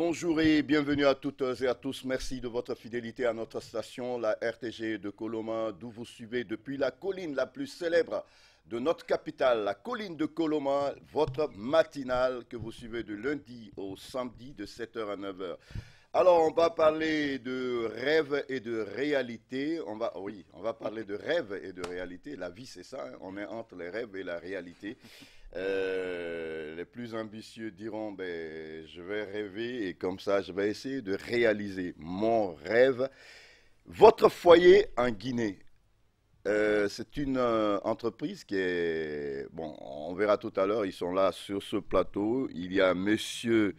Bonjour et bienvenue à toutes et à tous. Merci de votre fidélité à notre station, la RTG de Coloma, d'où vous suivez depuis la colline la plus célèbre de notre capitale, la colline de Coloma, votre matinale que vous suivez de lundi au samedi de 7h à 9h. Alors, on va parler de rêve et de réalité. On va parler de rêve et de réalité. La vie, c'est ça, hein. On est entre les rêves et la réalité. Les plus ambitieux diront, ben, je vais rêver et comme ça, je vais essayer de réaliser mon rêve. Votre foyer en Guinée, c'est une entreprise qui est... Bon, on verra tout à l'heure, ils sont là sur ce plateau. Il y a monsieur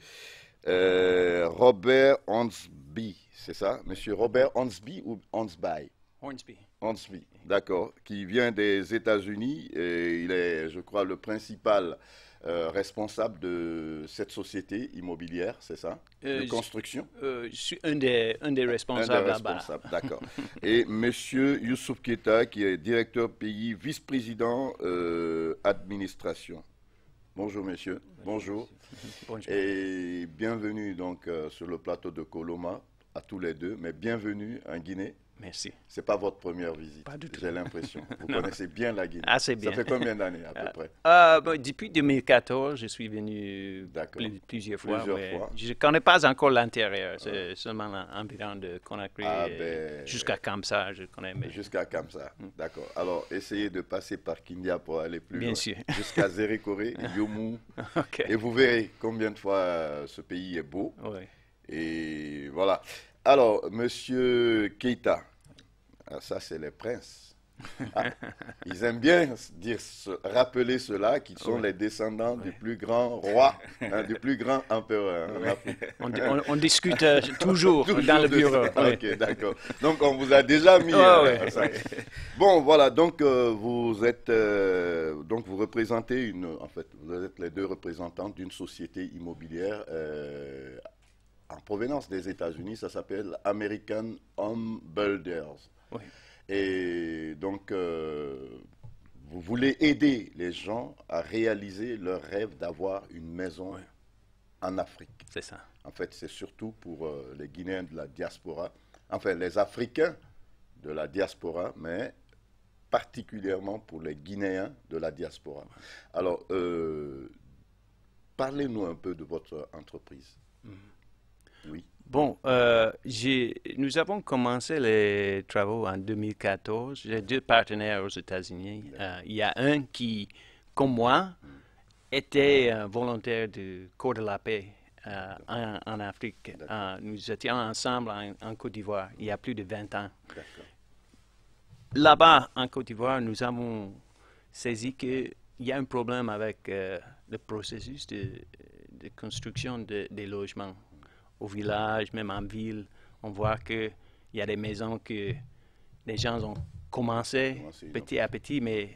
Robert Hornsby, c'est ça? Monsieur Robert Hornsby ou Hornsby? Hornsby. Hornsby, d'accord, qui vient des États-Unis et il est, je crois, le principal responsable de cette société immobilière, c'est ça? De construction? Je suis un des responsables là-bas. D'accord. Et monsieur Youssouf Keita, qui est directeur pays, vice-président administration. Bonjour, monsieur. Bonjour. Bonjour. Et bienvenue donc sur le plateau de Coloma, à tous les deux, mais bienvenue en Guinée. Merci. C'est pas votre première visite. Pas du tout. J'ai l'impression. Vous connaissez bien la Guinée. Assez bien. Ça fait combien d'années à peu près? Depuis 2014, je suis venu plusieurs fois. Plusieurs fois. Je ne connais pas encore l'intérieur. C'est seulement l'environ de Conakry jusqu'à Kamsa, je connais. Mais... Jusqu'à Kamsa, d'accord. Alors, essayez de passer par Kindia pour aller plus loin. Bien sûr. Jusqu'à Zérékoré, Yomou. Okay. Et vous verrez combien de fois ce pays est beau. Oui. Et voilà. Alors, monsieur Keita, ça c'est les princes. Ils aiment bien rappeler cela, qu'ils sont les descendants du plus grand roi, du plus grand empereur en Afrique. On discute toujours dans le bureau. Ok, d'accord. Donc on vous a déjà mis ça. Bon, voilà. Donc vous êtes, donc vous représentez en fait, vous êtes les deux représentants d'une société immobilière. En provenance des États-Unis, ça s'appelle American Home Builders. Oui. Et donc, vous voulez aider les gens à réaliser leur rêve d'avoir une maison en Afrique. C'est ça. En fait, c'est surtout pour les Guinéens de la diaspora, enfin les Africains de la diaspora, mais particulièrement pour les Guinéens de la diaspora. Alors, parlez-nous un peu de votre entreprise. Oui. Bon, nous avons commencé les travaux en 2014. J'ai deux partenaires aux États-Unis. Il y a un qui, comme moi, était volontaire du Corps de la paix en Afrique. Nous étions ensemble en Côte d'Ivoire il y a plus de 20 ans. Là-bas, en Côte d'Ivoire, nous avons saisi qu'il y a un problème avec le processus de construction des logements. Au village, même en ville, on voit qu'il y a des maisons que les gens ont commencé petit à petit, mais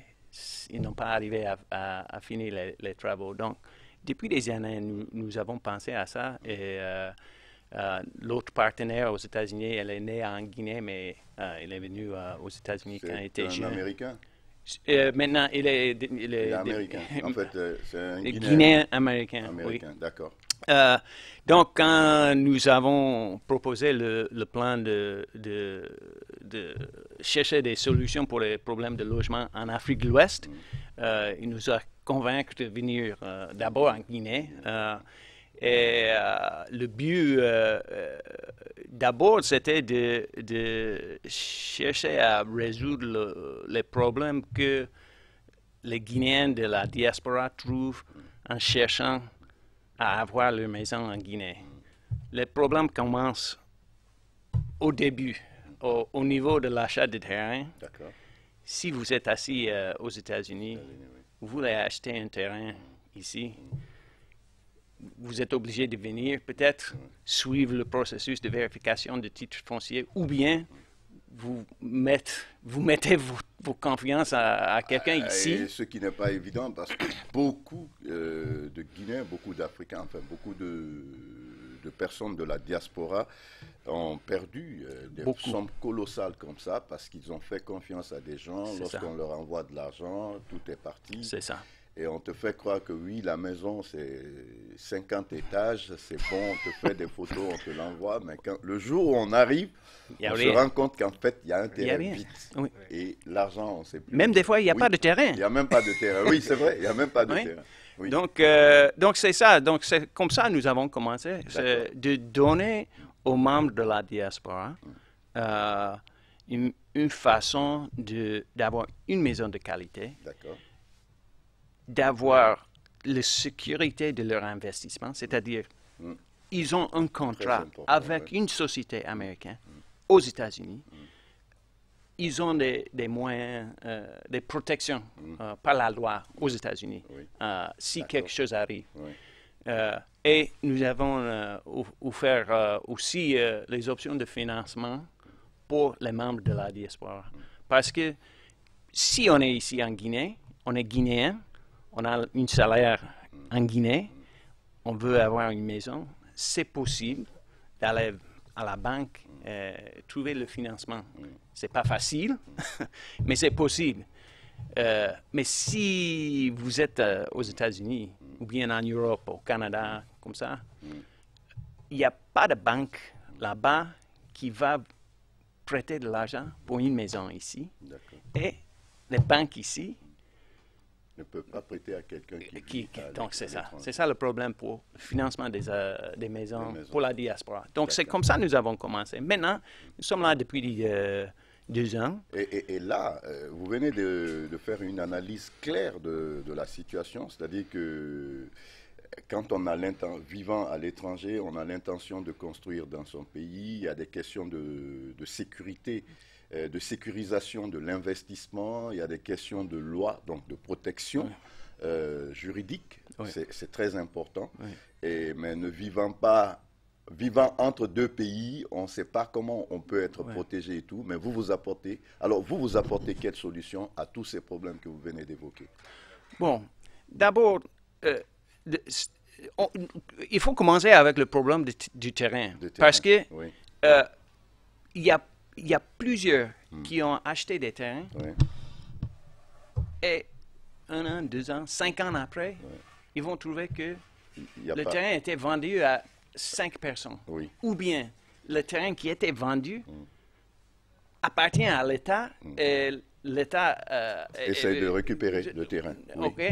ils n'ont pas arrivé à finir les travaux. Donc, depuis des années, nous avons pensé à ça. Et l'autre partenaire aux États-Unis, elle est née en Guinée, mais elle est venue aux États-Unis quand elle était jeune. C'est un Américain? Maintenant, il est américain. En fait, c'est un Guinéen américain. Oui. D'accord. Donc, quand nous avons proposé le plan de chercher des solutions pour les problèmes de logement en Afrique de l'Ouest, il nous a convaincus de venir d'abord en Guinée. Et le but, d'abord, c'était de chercher à résoudre les problèmes que les Guinéens de la diaspora trouvent en cherchant à avoir leur maison en Guinée. Les problèmes commencent au début, au niveau de l'achat de terrain. Si vous êtes assis aux États-Unis, vous voulez acheter un terrain ici, vous êtes obligé de venir peut-être suivre le processus de vérification de titre foncier ou bien vous mettez vos confiances à quelqu'un ici. Et ce qui n'est pas évident parce que beaucoup de Guinéens, beaucoup d'Africains, enfin beaucoup de personnes de la diaspora ont perdu des sommes colossales comme ça parce qu'ils ont fait confiance à des gens. Lorsqu'on leur envoie de l'argent, tout est parti. C'est ça. Et on te fait croire que oui, la maison, c'est 50 étages, c'est bon, on te fait des photos, on te l'envoie, mais le jour où on arrive, on se rend compte qu'en fait, il y a un terrain vide. Oui. Et l'argent, on ne sait plus. Même des fois, il n'y a pas de terrain. Il n'y a même pas de terrain. Oui, c'est vrai, il n'y a même pas de terrain. Oui. Donc c'est ça. Donc, c'est comme ça que nous avons commencé. C'est de donner aux membres de la diaspora une façon d'avoir une maison de qualité. D'accord. D'avoir la sécurité de leur investissement, c'est-à-dire ils ont un contrat avec une société américaine aux États-Unis, ils ont des moyens, des protections par la loi aux États-Unis si quelque chose arrive. Et nous avons offert aussi les options de financement pour les membres de la diaspora. Parce que si on est ici en Guinée, on est guinéen, on a un salaire en Guinée, on veut avoir une maison, c'est possible d'aller à la banque trouver le financement. C'est pas facile, mais c'est possible. Mais si vous êtes aux États-Unis ou bien en Europe, au Canada, comme ça, il n'y a pas de banque là-bas qui va prêter de l'argent pour une maison ici. Et les banques ici ne peut pas prêter à quelqu'un qui donc c'est ça. C'est ça le problème pour le financement des maisons pour la diaspora. Donc c'est comme ça que nous avons commencé. Maintenant, nous sommes là depuis 2 ans. Et là, vous venez de faire une analyse claire de la situation, c'est-à-dire que quand on a vivant à l'étranger, on a l'intention de construire dans son pays, il y a des questions de sécurité, de sécurisation de l'investissement, il y a des questions de loi, donc de protection juridique, c'est très important. Mais vivant entre 2 pays, on ne sait pas comment on peut être protégé et tout, mais vous apportez quelle solution à tous ces problèmes que vous venez d'évoquer? Bon, d'abord, il faut commencer avec le problème du terrain, parce que il y a plusieurs qui ont acheté des terrains et 1 an, 2 ans, 5 ans après, ils vont trouver que le terrain était vendu à 5 personnes. Ou bien le terrain qui était vendu appartient à l'État et l'État essaie de récupérer le terrain.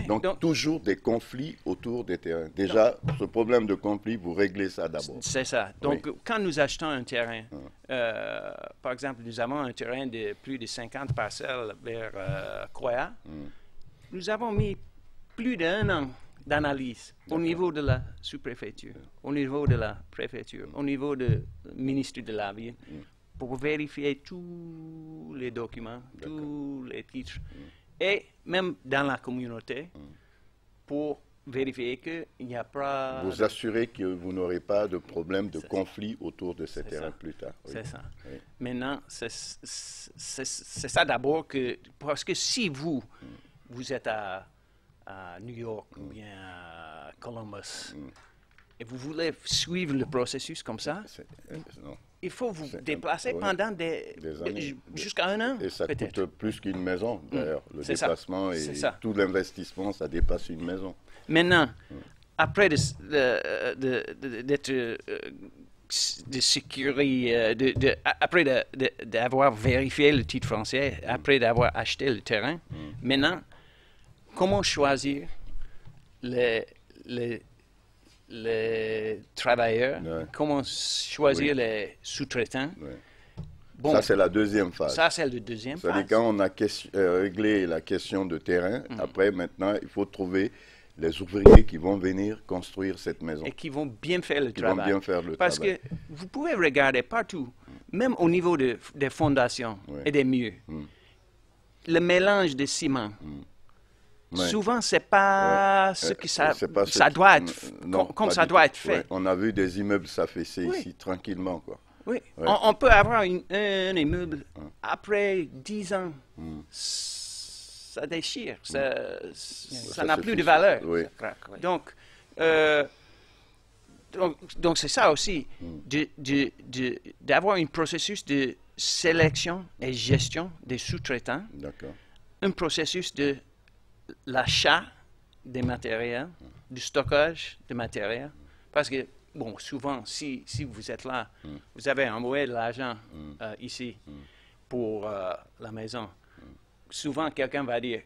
Donc toujours des conflits autour des terrains. Déjà, ce problème de conflit, vous réglez ça d'abord. C'est ça. Donc quand nous achetons un terrain, par exemple, nous avons un terrain de plus de 50 parcelles vers Croya, nous avons mis plus d'1 an d'analyse au niveau de la sous-préfecture, au niveau de la préfecture, au niveau du ministre de la Ville, pour vérifier tous les documents, tous les titres, et même dans la communauté, pour vérifier qu'il n'y a pas... Vous assurez que vous n'aurez pas de problème de conflit autour de ces terrains plus tard. C'est ça. Maintenant, c'est ça d'abord, parce que si vous êtes à New York ou bien à Columbus, et vous voulez suivre le processus comme ça, il faut vous déplacer pendant des années, jusqu'à 1 an. Et ça coûte plus qu'une maison, d'ailleurs. Le déplacement et ça. Tout l'investissement, ça dépasse une maison. Maintenant, après après d'avoir vérifié le titre foncier, après d'avoir acheté le terrain, maintenant, comment choisir les travailleurs, comment choisir les sous-traitants. Bon, ça, c'est la deuxième phase. Ça, c'est la deuxième phase. C'est-à-dire quand on a réglé la question de terrain, après, maintenant, il faut trouver les ouvriers qui vont venir construire cette maison. Et qui vont bien faire le travail. Parce que vous pouvez regarder partout, même au niveau des fondations et des murs, le mélange de ciment. Souvent, ce n'est pas ce que ça doit être, comme ça doit être fait. On a vu des immeubles s'affaisser ici tranquillement, quoi. On peut avoir un immeuble, après 10 ans, ça déchire, ça n'a plus de valeur. Donc c'est ça aussi, d'avoir un processus de sélection et gestion des sous-traitants, un processus de l'achat des matériels, du stockage de matériel. Parce que, bon, souvent, si vous êtes là, vous avez envoyé de l'argent ici pour la maison. Souvent, quelqu'un va dire,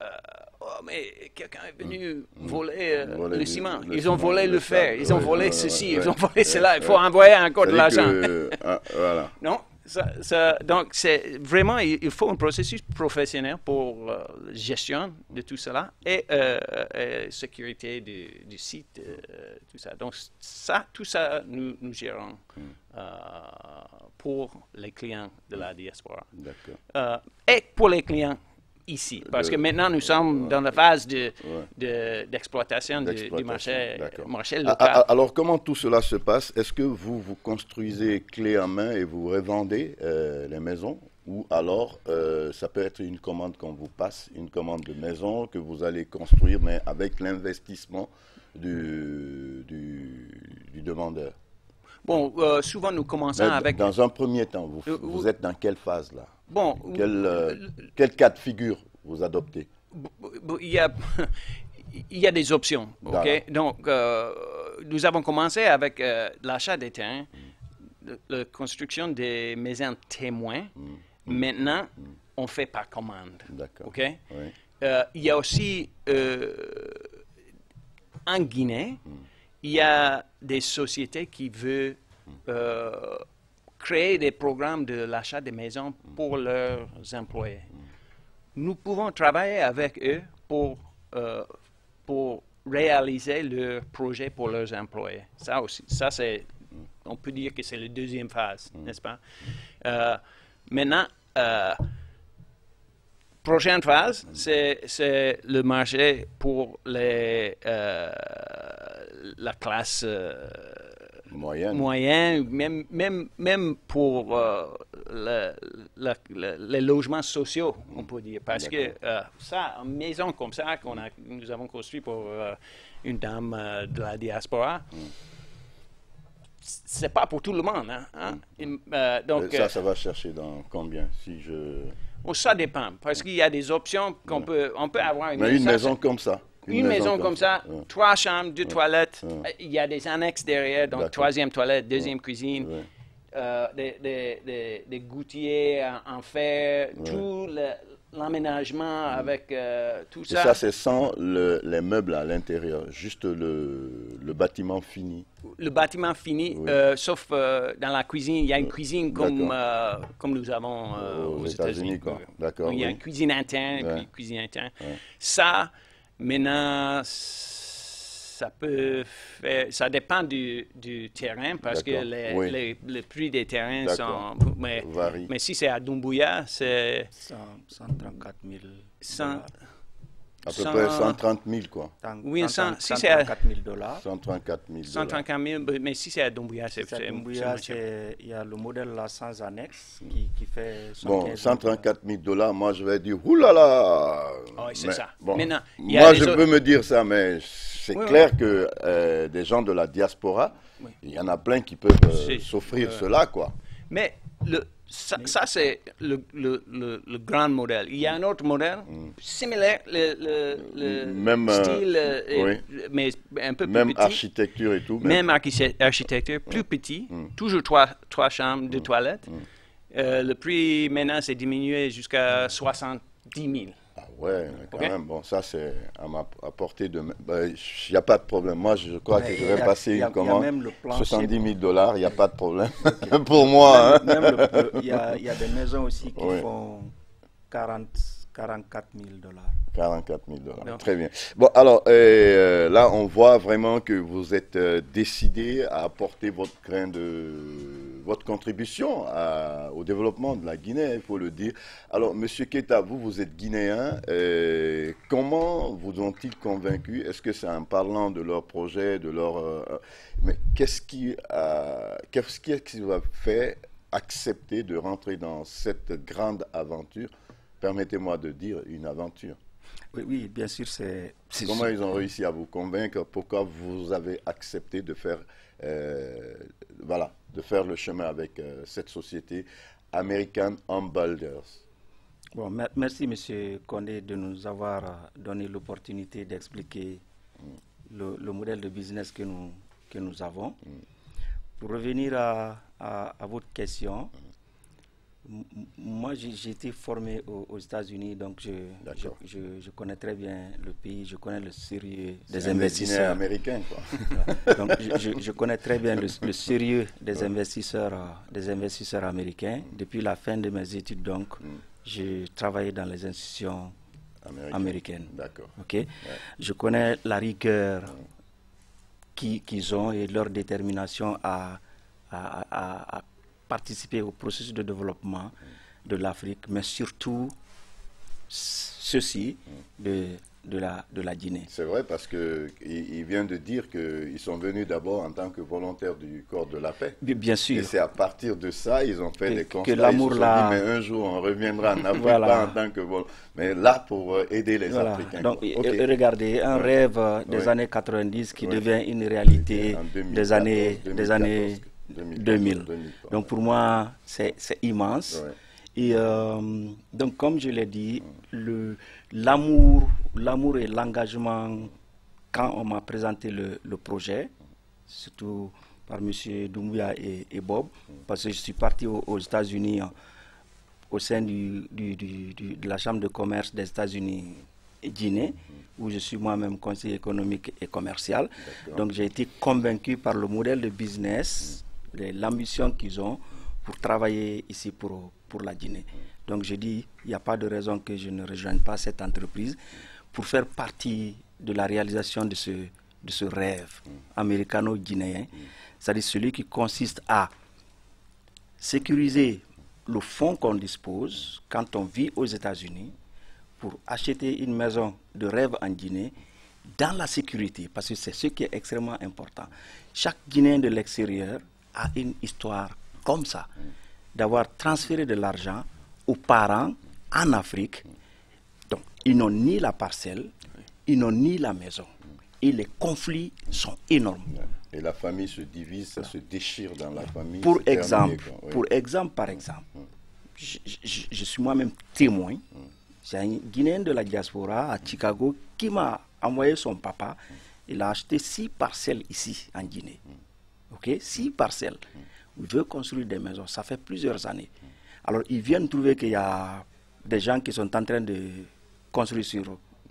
oh, mais quelqu'un est venu voler le ciment. Ils ont volé le fer, ils ont volé ceci, ils ont volé cela. Il faut envoyer encore de l'argent. Voilà. Non? Donc, c'est vraiment, il faut un processus professionnel pour la gestion de tout cela et sécurité du site, tout ça. Donc, tout ça, nous gérons pour les clients de la diaspora. D'accord. Et pour les clients ici, parce que maintenant, nous sommes dans la phase d'exploitation du marché local. Alors, comment tout cela se passe? Est-ce que vous construisez clé en main et vous revendez les maisons? Ou alors, ça peut être une commande qu'on vous passe, une commande de maison que vous allez construire, mais avec l'investissement du demandeur? Bon, souvent, nous commençons avec... Dans un premier temps, vous êtes dans quelle phase là? Bon, quel cas de figure vous adoptez? Il y a des options. Okay? Donc, nous avons commencé avec l'achat des terrains, la construction des maisons témoins. Maintenant, on fait par commande. D'accord. Okay? Oui. Il y a aussi, en Guinée, il y a des sociétés qui veulent créer des programmes de l'achat des maisons pour leurs employés. Nous pouvons travailler avec eux pour réaliser leurs projets pour leurs employés. Ça aussi, on peut dire que c'est la deuxième phase, n'est-ce pas? Maintenant, prochaine phase, c'est le marché pour la classe moyenne, même pour les logements sociaux, on peut dire. Parce que une maison comme ça nous avons construit pour une dame de la diaspora, c'est pas pour tout le monde. Donc, ça va chercher dans combien ça dépend, parce qu'il y a des options qu'on peut avoir. Une maison comme ça. Une maison comme ça, 3 chambres, 2 toilettes. Il y a des annexes derrière, donc troisième toilette, deuxième cuisine, des gouttières en fer, tout l'aménagement avec tout ça. Et ça, c'est sans les meubles à l'intérieur, juste le bâtiment fini. Le bâtiment fini, sauf dans la cuisine. Il y a une cuisine comme nous avons aux États-Unis. D'accord. Il y a une cuisine interne et puis une cuisine interne. Ça, maintenant, ça dépend du terrain parce que les prix des terrains sont... Mais si c'est à Doumbouya, c'est... 134 000 à peu près 130 000, quoi. Oui, si c'est à... 134 000 dollars. 134 000 134 000, mais si c'est à Doumbouya, c'est... Il y a le modèle là sans annexe qui fait... Bon, 134 000 dollars, moi je vais dire, oulala! Oui, c'est ça. Bon, maintenant, moi je peux me dire ça, mais c'est clair que des gens de la diaspora, il y en a plein qui peuvent s'offrir cela, quoi. Mais ça c'est le grand modèle. Il y a un autre modèle similaire, même style, mais un peu plus même petit. Architecture et tout. Même architecture, plus petit, toujours 3 chambres, 2 toilettes. Le prix maintenant s'est diminué jusqu'à 70 000. Ah ouais, quand même, bon, ça c'est à portée de... Il n'y a pas de problème. Moi, je crois que je vais passer une commande. 70 000 dollars, il n'y a pas de problème. Pour moi. Il y a des maisons aussi qui font 44 000 dollars. 44 000 dollars, très bien. Bon, alors, là, on voit vraiment que vous êtes décidé à apporter votre contribution au développement de la Guinée, il faut le dire. Alors, Monsieur Keita, vous êtes guinéen. Comment vous ont-ils convaincus? Est-ce que c'est en parlant de leur projet, mais qu'est-ce qui vous a fait accepter de rentrer dans cette grande aventure? Permettez-moi de dire une aventure. Oui, bien sûr, Comment ils ont réussi à vous convaincre? Pourquoi vous avez accepté de faire, de faire le chemin avec cette société American Home Builders? Bon, merci M. Condé de nous avoir donné l'opportunité d'expliquer le modèle de business que nous avons. Pour revenir à votre question, moi j'ai été formé aux États-Unis, donc je connais très bien le pays, je connais le sérieux des investisseurs américains, quoi. Donc je connais très bien le sérieux des investisseurs américains. Depuis la fin de mes études, donc j'ai travaillé dans les institutions américaines. D'accord. Okay? Ouais. Je connais la rigueur qu'ils ont et leur détermination à participer au processus de développement de l'Afrique, mais surtout ceci de la Guinée. C'est vrai, parce qu'il vient de dire qu'ils sont venus d'abord en tant que volontaires du corps de la paix. Bien sûr. Et c'est à partir de ça, ils ont fait des constats. Que l'amour ils se sont dit, mais un jour, on reviendra en Afrique, voilà. Pas en tant que mais là, pour aider les Africains. Donc, regardez, un rêve des années 90 qui devient une réalité des années 2000. Donc, pour moi, c'est immense. Ouais. Et donc, comme je l'ai dit, l'amour et l'engagement, quand on m'a présenté le projet, surtout par M. Doumbouya et Bob, parce que je suis parti aux États-Unis au sein de la Chambre de commerce des États-Unis et Guinée, où je suis moi-même conseiller économique et commercial. Donc j'ai été convaincu par le modèle de business, l'ambition qu'ils ont pour travailler ici pour la Guinée. Donc je dis, il n'y a pas de raison que je ne rejoigne pas cette entreprise pour faire partie de la réalisation de ce rêve américano-guinéen, c'est-à-dire celui qui consiste à sécuriser le fonds qu'on dispose quand on vit aux États-Unis pour acheter une maison de rêve en Guinée dans la sécurité, parce que c'est ce qui est extrêmement important. Chaque Guinéen de l'extérieur a une histoire comme ça, d'avoir transféré de l'argent aux parents en Afrique. Donc, ils n'ont ni la parcelle, ils n'ont ni la maison. Et les conflits sont énormes. Et la famille se divise, ça se déchire dans la famille. Par exemple, je suis moi-même témoin. C'est un Guinéen de la diaspora à Chicago qui m'a envoyé son papa. Il a acheté 6 parcelles ici en Guinée. Ok, 6 parcelles. Il veut construire des maisons. Ça fait plusieurs années. Alors, ils viennent trouver qu'il y a des gens qui sont en train de construire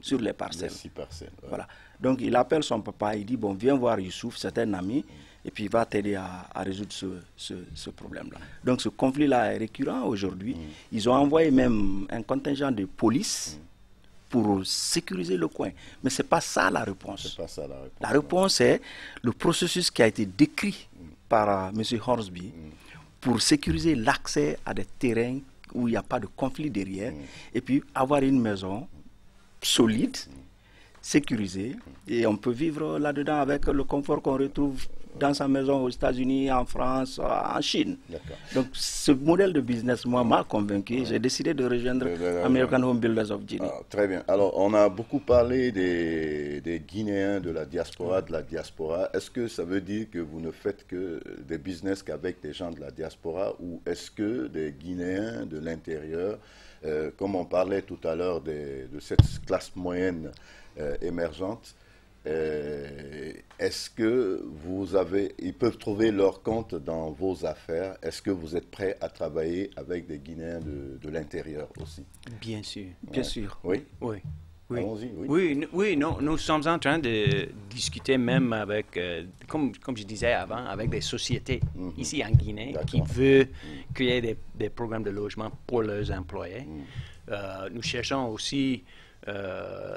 sur les parcelles. 6 parcelles. Ouais. Voilà. Donc, il appelle son papa, il dit, bon, viens voir Youssouf, c'est un ami, et puis il va t'aider à résoudre ce problème-là. Donc, ce conflit-là est récurrent aujourd'hui. Ils ont envoyé même un contingent de police pour sécuriser le coin. Mais ce n'est pas ça la réponse. C'est pas ça la réponse. La réponse est le processus qui a été décrit par M. Hornsby pour sécuriser l'accès à des terrains où il n'y a pas de conflit derrière, et puis avoir une maison solide, sécurisée, et on peut vivre là-dedans avec le confort qu'on retrouve dans sa maison aux États-Unis, en France, en Chine. Donc ce modèle de business, moi, m'a convaincu. J'ai décidé de rejoindre American Home Builders of Guinea. Très bien. Alors, on a beaucoup parlé des Guinéens de la diaspora, Est-ce que ça veut dire que vous ne faites que des business qu'avec des gens de la diaspora, ou est-ce que des Guinéens de l'intérieur, comme on parlait tout à l'heure de cette classe moyenne émergente, est-ce que ils peuvent trouver leur compte dans vos affaires? Est-ce que vous êtes prêt à travailler avec des Guinéens de l'intérieur aussi? Bien sûr. Bien sûr. Oui. Oui. Allons-y, oui, nous sommes en train de discuter même avec, comme je disais avant, avec des sociétés ici en Guinée qui veulent créer des programmes de logement pour leurs employés. Nous cherchons aussi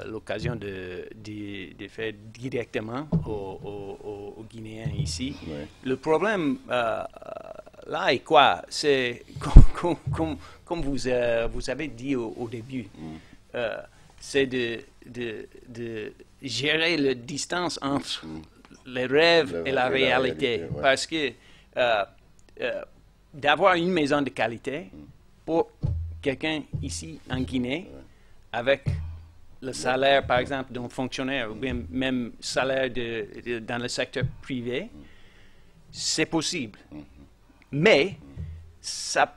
l'occasion de faire directement aux Guinéens ici. Ouais. Le problème là est quoi? C'est comme vous avez dit au début, c'est de gérer la distance entre les rêves et la réalité. Ouais. Parce que d'avoir une maison de qualité pour quelqu'un ici en Guinée, avec le salaire, par exemple, d'un fonctionnaire, ou bien même salaire dans le secteur privé, c'est possible. Mais ça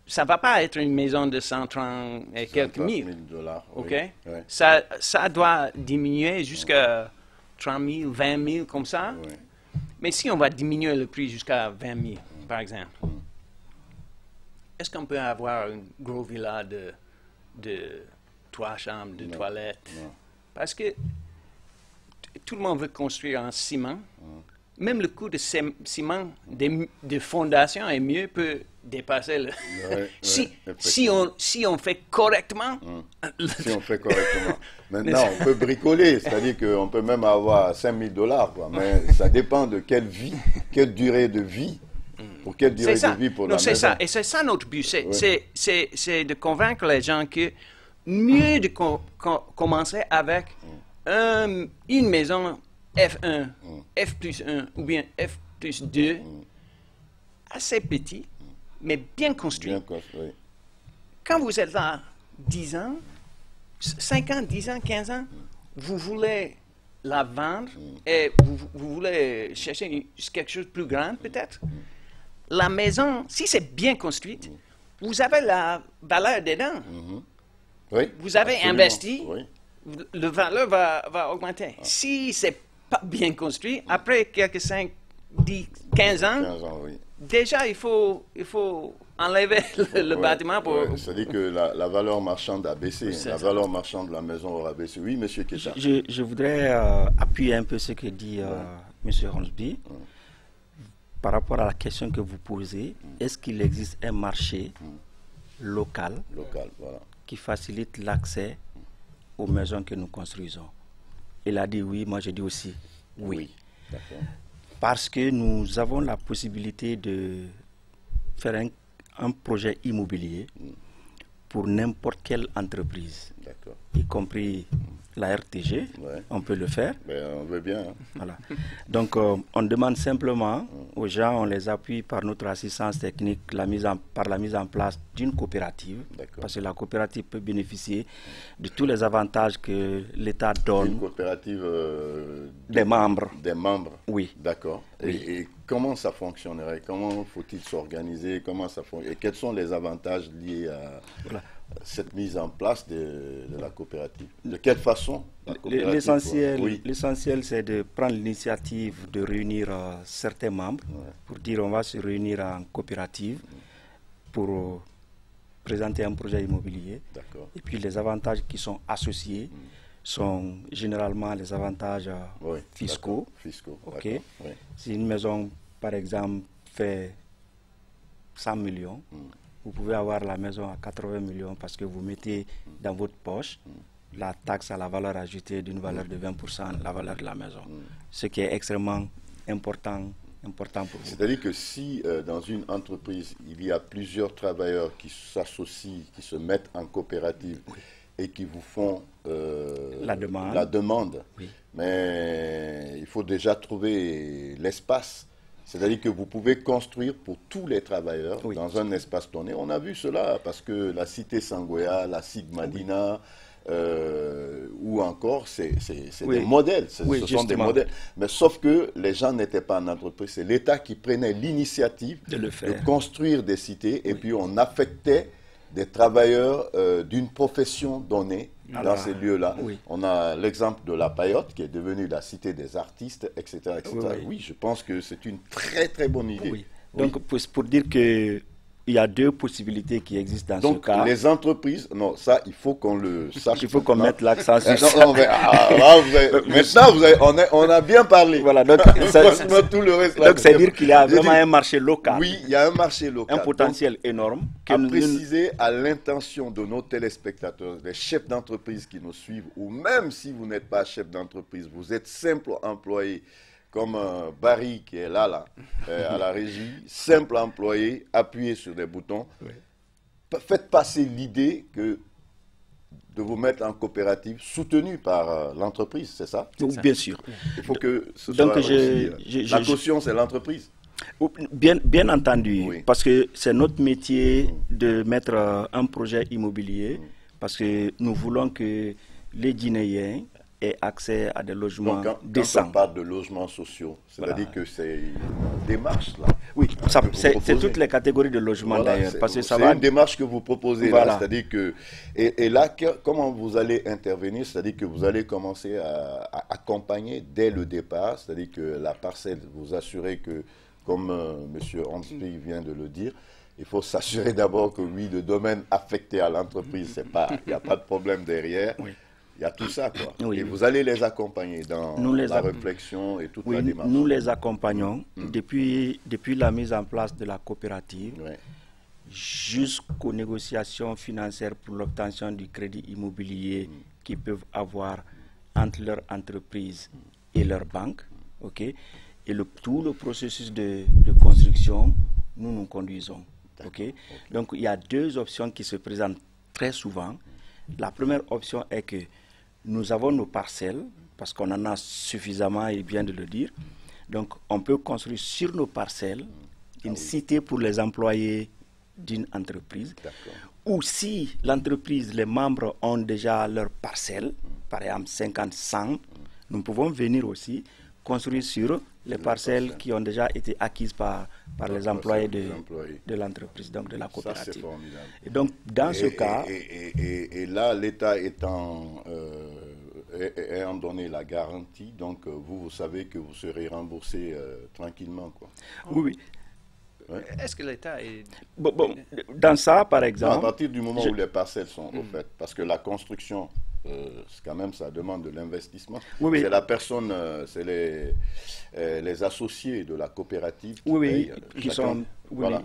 ça ne va pas être une maison de 130 et quelques mille. $. OK? Oui. Oui. Ça doit diminuer jusqu'à 30 000, 20 000 comme ça. Oui. Mais si on va diminuer le prix jusqu'à 20 000, par exemple, est-ce qu'on peut avoir une grosse villa de 3 chambres, de toilettes? Non. Parce que tout le monde veut construire en ciment. Même le coût de ciment de fondation est mieux, peut dépasser le... si on fait correctement... Si on fait correctement. Maintenant, on peut bricoler, c'est-à-dire qu'on peut même avoir $5 000, quoi, mais ça dépend de quelle vie, quelle durée de vie, pour quelle durée de vie pour la maison. C'est ça, et c'est ça notre but, c'est de convaincre les gens que mieux de commencer avec une maison F1, F+1 ou bien F+2, assez petit, mais bien construit. Bien construit. Quand vous êtes là 10 ans, 5 ans, 10 ans, 15 ans, vous voulez la vendre et vous voulez chercher quelque chose de plus grand peut-être. La maison, si c'est bien construite, vous avez la valeur dedans. Oui, vous avez absolument. Investi, oui. Le valeur va augmenter. Si c'est pas bien construit, après quelques 5, 10, 15 ans, Oui. déjà il faut enlever le bâtiment pour... C'est-à-dire que la valeur marchande a baissé, la valeur marchande de la maison aura baissé. Oui, monsieur Keita. Je voudrais appuyer un peu ce que dit monsieur Hornsby. Par rapport à la question que vous posez, est-ce qu'il existe un marché local Voilà. qui facilite l'accès aux maisons que nous construisons? Il a dit oui, moi je dis aussi oui. D'accord. Parce que nous avons la possibilité de faire un projet immobilier pour n'importe quelle entreprise, y compris la RTG, on peut le faire. Mais on veut bien. Hein. Voilà. Donc on demande simplement aux gens, on les appuie par notre assistance technique, par la mise en place d'une coopérative, parce que la coopérative peut bénéficier de tous les avantages que l'État donne. Une coopérative des membres. Des membres. Oui. D'accord. Oui. Et comment ça fonctionnerait? Comment faut-il s'organiser? Et quels sont les avantages liés à cette mise en place de la coopérative? De quelle façon? L'essentiel, c'est de prendre l'initiative de réunir certains membres pour dire on va se réunir en coopérative pour présenter un projet immobilier. Et puis les avantages qui sont associés sont généralement les avantages fiscaux. Okay. Si une maison, par exemple, fait 100 millions, vous pouvez avoir la maison à 80 millions parce que vous mettez dans votre poche la taxe à la valeur ajoutée d'une valeur de 20% de la valeur de la maison. Ce qui est extrêmement important pour vous. C'est-à-dire que si dans une entreprise, il y a plusieurs travailleurs qui s'associent, qui se mettent en coopérative et qui vous font la demande, mais il faut déjà trouver l'espace. C'est-à-dire que vous pouvez construire pour tous les travailleurs dans un espace donné. On a vu cela parce que la cité Sangoya, la Sigmadina, ou encore, c'est des modèles. Ce sont des modèles. Mais sauf que les gens n'étaient pas en entreprise. C'est l'État qui prenait l'initiative de construire des cités et puis on affectait des travailleurs d'une profession donnée dans ces lieux-là. On a l'exemple de la Payotte qui est devenue la cité des artistes, etc. Oui, je pense que c'est une très très bonne idée. Donc pour dire que il y a deux possibilités qui existent dans ce cas. Donc les entreprises, non, ça il faut qu'on le sache. Il faut qu'on mette l'accent sur ça. Maintenant, on a bien parlé. Voilà, donc tout le reste. Donc c'est dire qu'il y a vraiment un marché local. Oui, il y a un marché local. Un potentiel énorme. À préciser à l'intention de nos téléspectateurs, des chefs d'entreprise qui nous suivent, ou même si vous n'êtes pas chef d'entreprise, vous êtes simple employé, comme Barry qui est là, à la régie, simple employé, appuyez sur des boutons. Faites passer l'idée de vous mettre en coopérative soutenue par l'entreprise, c'est ça? Bien sûr. Il faut que ce soit aussi, la caution, c'est l'entreprise. Bien entendu, parce que c'est notre métier de mettre un projet immobilier, parce que nous voulons que les Guinéens aient accès à des logements Donc, décents. Quand on parle de logements sociaux, c'est-à-dire que c'est une démarche là. Oui, c'est toutes les catégories de logements d'ailleurs. C'est une démarche que vous proposez là, c'est-à-dire que et là, comment vous allez intervenir, c'est-à-dire que vous allez commencer à accompagner dès le départ, c'est-à-dire que la parcelle, vous assurez que, comme M. Hansby vient de le dire, il faut s'assurer d'abord que oui, le domaine affecté à l'entreprise, il n'y a pas de problème derrière. Oui. Il y a tout ça, quoi. Oui, et vous allez les accompagner dans la réflexion et toute la démarche. Nous les accompagnons depuis la mise en place de la coopérative jusqu'aux négociations financières pour l'obtention du crédit immobilier qu'ils peuvent avoir entre leur entreprise et leur banque. Okay? Et tout le processus de construction, nous conduisons. Okay? Donc, il y a deux options qui se présentent très souvent. La première option est que nous avons nos parcelles, parce qu'on en a suffisamment, il vient de le dire. Donc, on peut construire sur nos parcelles une cité pour les employés d'une entreprise. Ou si l'entreprise, les membres ont déjà leurs parcelles, par exemple 50-100, nous pouvons venir aussi construire sur les parcelles qui ont déjà été acquises par les employés de l'entreprise, donc de la coopérative. Ça, c'est formidable. Et donc, dans ce cas... Et là, l'État ayant donné la garantie, donc vous savez que vous serez remboursé tranquillement, quoi. Oui. Ouais. Est-ce que l'État est... Bon, dans ça, par exemple... À partir du moment où les parcelles sont offertes, parce que la construction... quand même, ça demande de l'investissement. Oui. C'est la personne, c'est les associés de la coopérative qui payent, qui sont... Voilà.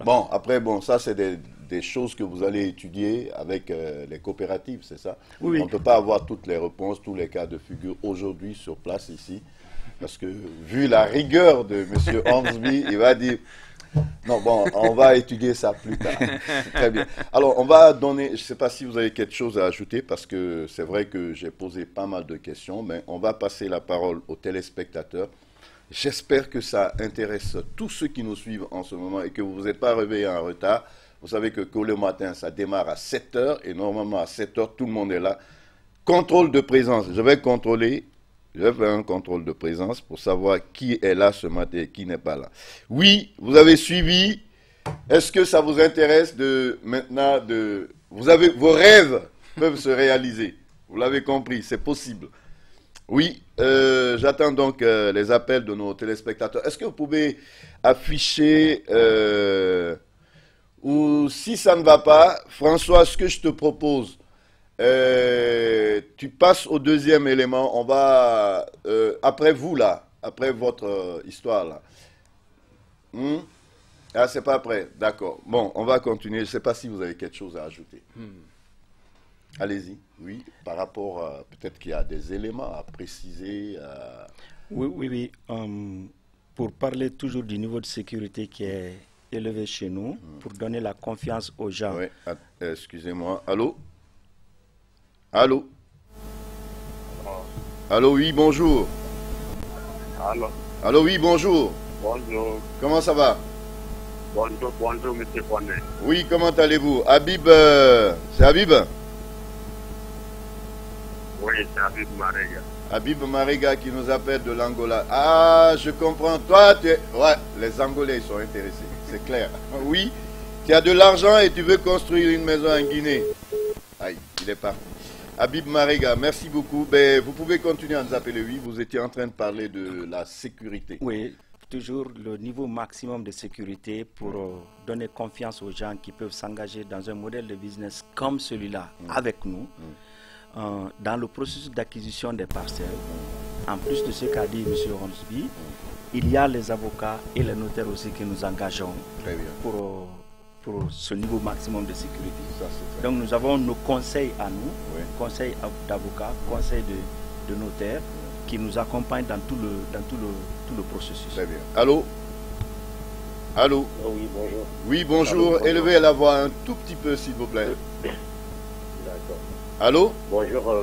Bon, après, ça, c'est des choses que vous allez étudier avec les coopératives, c'est ça? On ne peut pas avoir toutes les réponses, tous les cas de figure aujourd'hui sur place ici, parce que vu la rigueur de M. Hansby, il va dire... Non, on va étudier ça plus tard. Très bien. Alors, on va donner, je ne sais pas si vous avez quelque chose à ajouter, parce que c'est vrai que j'ai posé pas mal de questions, mais on va passer la parole aux téléspectateurs. J'espère que ça intéresse tous ceux qui nous suivent en ce moment et que vous n'êtes pas réveillés en retard. Vous savez que le matin, ça démarre à 7 h et normalement à 7 h, tout le monde est là. Contrôle de présence. Je vais faire un contrôle de présence pour savoir qui est là ce matin et qui n'est pas là. Oui, vous avez suivi. Est-ce que ça vous intéresse maintenant vos rêves peuvent se réaliser. Vous l'avez compris, c'est possible. Oui, j'attends donc les appels de nos téléspectateurs. Est-ce que vous pouvez afficher ou si ça ne va pas, François, ce que je te propose, tu passes au deuxième élément. On va après vous là, après votre histoire là. Ah, c'est pas après, d'accord. Bon, on va continuer. Je ne sais pas si vous avez quelque chose à ajouter. Allez-y. Oui, par rapport à peut-être qu'il y a des éléments à préciser. Oui. Pour parler toujours du niveau de sécurité qui est élevé chez nous, pour donner la confiance aux gens. Oui, excusez-moi. Allô? Allô? Allô, oui, bonjour. Allô? Allô, oui, bonjour. Bonjour. Comment ça va? Bonjour, M. Kone. Oui, comment allez-vous? Habib, c'est Habib? Oui, c'est Habib Marega. Habib Marega qui nous appelle de l'Angola. Ah, je comprends. Toi, ouais, les Angolais sont intéressés, c'est clair. Oui, tu as de l'argent et tu veux construire une maison en Guinée. Aïe, il est parti. Habib Marega, merci beaucoup. Ben, vous pouvez continuer à nous appeler. Oui, vous étiez en train de parler de la sécurité. Oui, toujours le niveau maximum de sécurité pour donner confiance aux gens qui peuvent s'engager dans un modèle de business comme celui-là avec nous. Dans le processus d'acquisition des parcelles, en plus de ce qu'a dit M. Hansby, il y a les avocats et les notaires aussi que nous engageons pour ce niveau maximum de sécurité. Donc nous avons nos conseils à nous, conseils d'avocats, conseils de notaires, qui nous accompagnent dans tout le processus. Très bien. Allô? Allô? Oh, oui, bonjour. Oui, bonjour. Allô, élevez la voix un tout petit peu, s'il vous plaît. D'accord. Allô? Bonjour.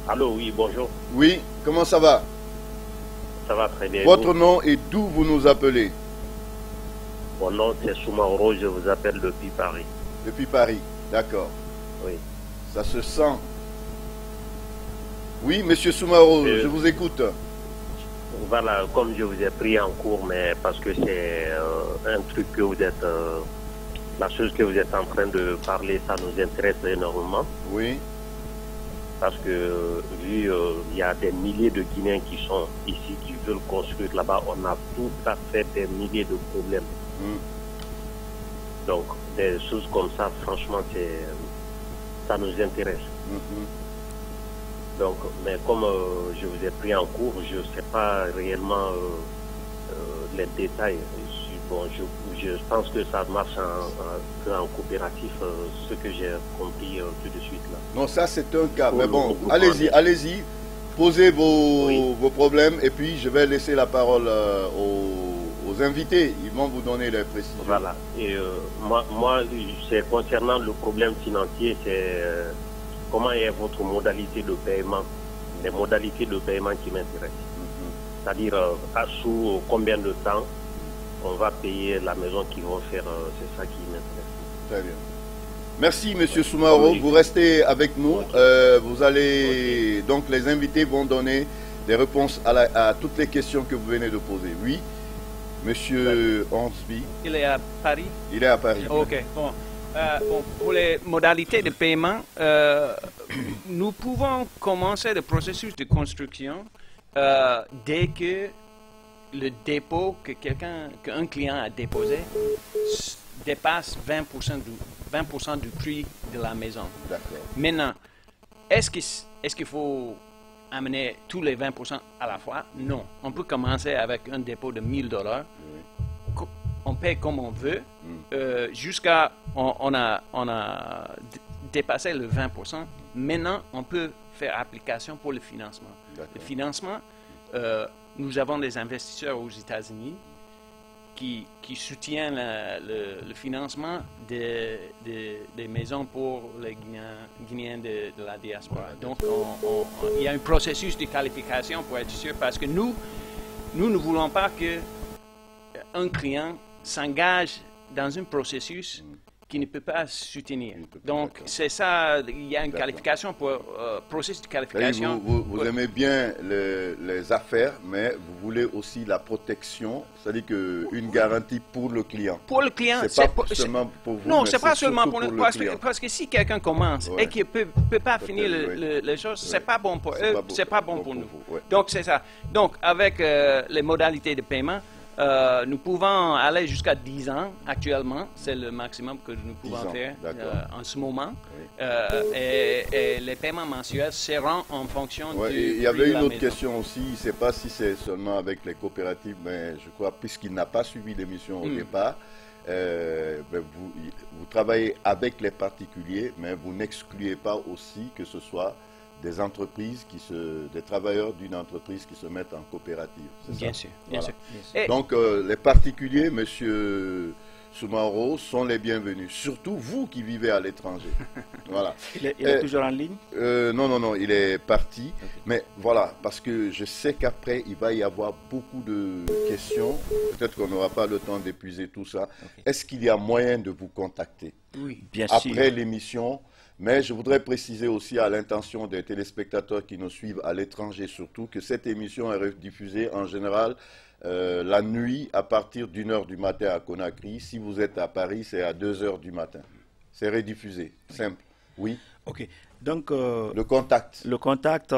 Allô, oui, bonjour. Oui, comment ça va? Ça va très bien. Votre nom et d'où vous nous appelez? Mon nom, c'est Soumaoro, je vous appelle depuis Paris. Depuis Paris, d'accord. Oui. Ça se sent. Oui, monsieur Soumaro, je vous écoute. Voilà, comme je vous ai pris en cours, mais parce que c'est un truc que vous êtes... la chose que vous êtes en train de parler, ça nous intéresse énormément. Oui. Parce que vu il y a des milliers de Guinéens qui sont ici, qui veulent construire là-bas, on a tout à fait des milliers de problèmes. Donc, des choses comme ça, franchement, ça nous intéresse. Donc, mais comme je vous ai pris en cours, je ne sais pas réellement les détails. Bon, je pense que ça marche en coopératif, ce que j'ai compris tout de suite là. Non, ça c'est un cas. Mais bon, allez-y, posez vos problèmes et puis je vais laisser la parole aux invités. Ils vont vous donner les précisions. Voilà. Et moi c'est concernant le problème financier, c'est comment est votre modalité de paiement, les modalités de paiement qui m'intéressent. C'est-à-dire sous combien de temps on va payer la maison qu'ils vont faire, c'est ça qui m'intéresse. Très bien. Merci, monsieur Soumaro. Vous restez avec nous. Vous allez donc les invités vont donner des réponses à toutes les questions que vous venez de poser. Oui, monsieur Hansby. Il est à Paris. Il est à Paris. Ok. Bon. Pour les modalités de paiement, nous pouvons commencer le processus de construction dès que le dépôt qu'un client a déposé dépasse 20% du prix de la maison. Maintenant, est-ce qu'il faut amener tous les 20% à la fois? Non. On peut commencer avec un dépôt de 1 000 $. On paye comme on veut jusqu'à on a dépassé le 20%. Maintenant, on peut faire application pour le financement. Le financement, nous avons des investisseurs aux États-Unis qui soutiennent le financement des maisons pour les Guinéens de la diaspora. Donc, il y a un processus de qualification pour être sûr, parce que nous ne voulons pas qu'un client s'engage dans un processus qui ne peut pas soutenir. Donc, c'est ça, il y a une qualification pour processus de qualification. Vous aimez bien les affaires, mais vous voulez aussi la protection, c'est-à-dire une garantie pour le client. Pour le client, c'est pas seulement pour vous. Non, c'est pas seulement pour le client. Parce que si quelqu'un commence et qu'il ne peut pas finir les choses, c'est pas bon pour eux, c'est pas bon pour nous. Donc, c'est ça. Donc, avec les modalités de paiement, nous pouvons aller jusqu'à 10 ans actuellement, c'est le maximum que nous pouvons faire en ce moment. Et les paiements mensuels seront en fonction du prix. Il y avait une autre question aussi, je ne sais pas si c'est seulement avec les coopératives, mais je crois, puisqu'il n'a pas suivi l'émission au départ, vous travaillez avec les particuliers, mais vous n'excluez pas aussi que ce soit des entreprises des travailleurs d'une entreprise qui se mettent en coopérative. Bien sûr. Donc les particuliers, monsieur Soumaro, sont les bienvenus. Surtout vous qui vivez à l'étranger. Voilà. Il est toujours en ligne? Non, il est parti. Mais voilà, parce que je sais qu'après, il va y avoir beaucoup de questions. Peut-être qu'on n'aura pas le temps d'épuiser tout ça. Est-ce qu'il y a moyen de vous contacter? Oui, bien sûr. Après l'émission. Mais je voudrais préciser aussi à l'intention des téléspectateurs qui nous suivent à l'étranger surtout que cette émission est rediffusée en général la nuit à partir d'1h du matin à Conakry. Si vous êtes à Paris, c'est à 2h du matin. C'est rediffusé, simple. Oui. Ok. Donc le contact. Le contact,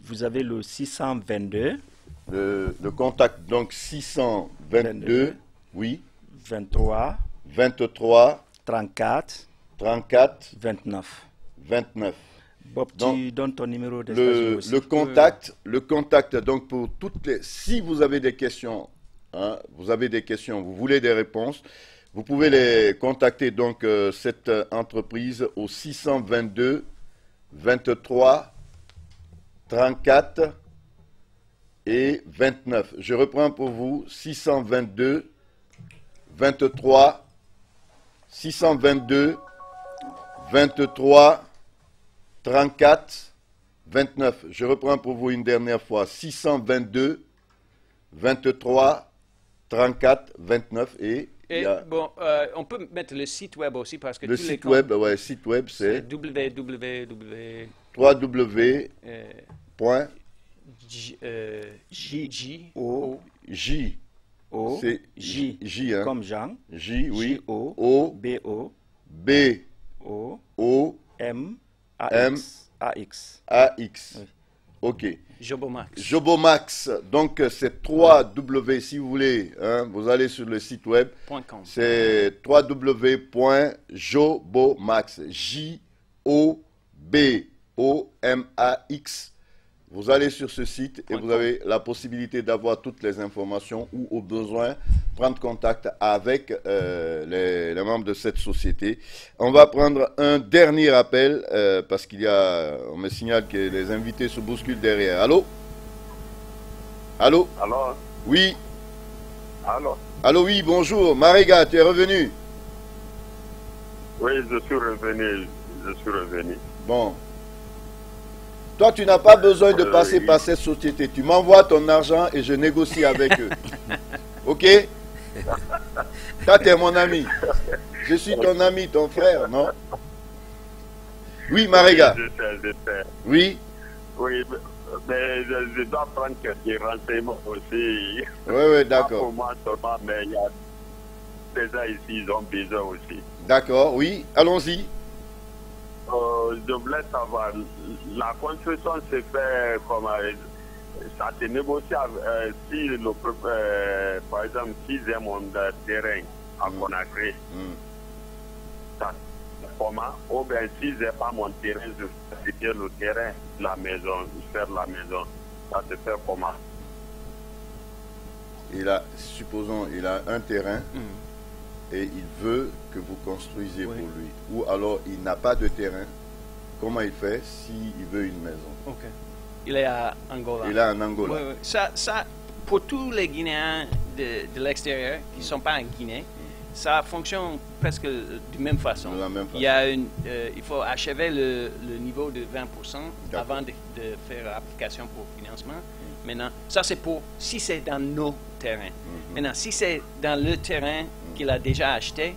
vous avez le 622. Le contact, donc 622, oui. 23. 34, 29. Bob, donc, tu donnes ton numéro d'espace aussi. Le contact, donc pour toutes les... Si vous avez des questions, vous voulez des réponses, vous pouvez les contacter, donc, cette entreprise au 622 23 34 et 29. Je reprends pour vous, 622 23 622 23 34 29. Je reprends pour vous une dernière fois. 622 23 34 29 et bon, on peut mettre le site web aussi parce que le tous site les web, ouais, site web c'est www. c'est J hein? Comme Jean. J, oui. O, B, O, B, O, M, A, X. A-X. Oui. Ok. Jobomax. Jobomax. Donc, c'est 3W, si vous voulez. Hein, vous allez sur le site web. .com. C'est www.jobomax. J-O-B-O-M-A-X. Vous allez sur ce site et vous avez la possibilité d'avoir toutes les informations ou au besoin prendre contact avec les membres de cette société. On va prendre un dernier appel parce on me signale que les invités se bousculent derrière. Allô? Allô? Allô? Oui. Allô? Allô, oui, bonjour. Mariga, tu es revenu? Oui, je suis revenu. Bon. Toi, tu n'as pas besoin de passer par cette société. Tu m'envoies ton argent et je négocie avec eux. Ok? Toi, tu es mon ami. Je suis ton ami, ton frère, non? Oui, Mariga. Je sais. Oui? Oui, mais je dois prendre quelques renseignements aussi. Oui, d'accord. Pour moi seulement, mais il y a des gens ici, ils ont besoin aussi. D'accord, oui. Allons-y. Je voulais savoir, la construction se fait comment? Ça se négocie si par exemple, si j'ai mon terrain à Conakry, ça comment? Ou bien si j'ai pas mon terrain, je fais le terrain, la maison, faire la maison, ça se fait comment? Supposons, il a un terrain. Et il veut que vous construisiez pour lui. Ou alors, il n'a pas de terrain. Comment il fait s'il veut une maison? Ok. Il est à Angola. Il est en Angola. Oui. Ça, pour tous les Guinéens de l'extérieur qui ne sont pas en Guinée, ça fonctionne presque de la même façon. De la même façon. Il faut achever le niveau de 20% avant de faire l'application pour financement. Maintenant, ça c'est pour si c'est dans nos terrains. Maintenant, si c'est dans le terrain qu'il a déjà acheté,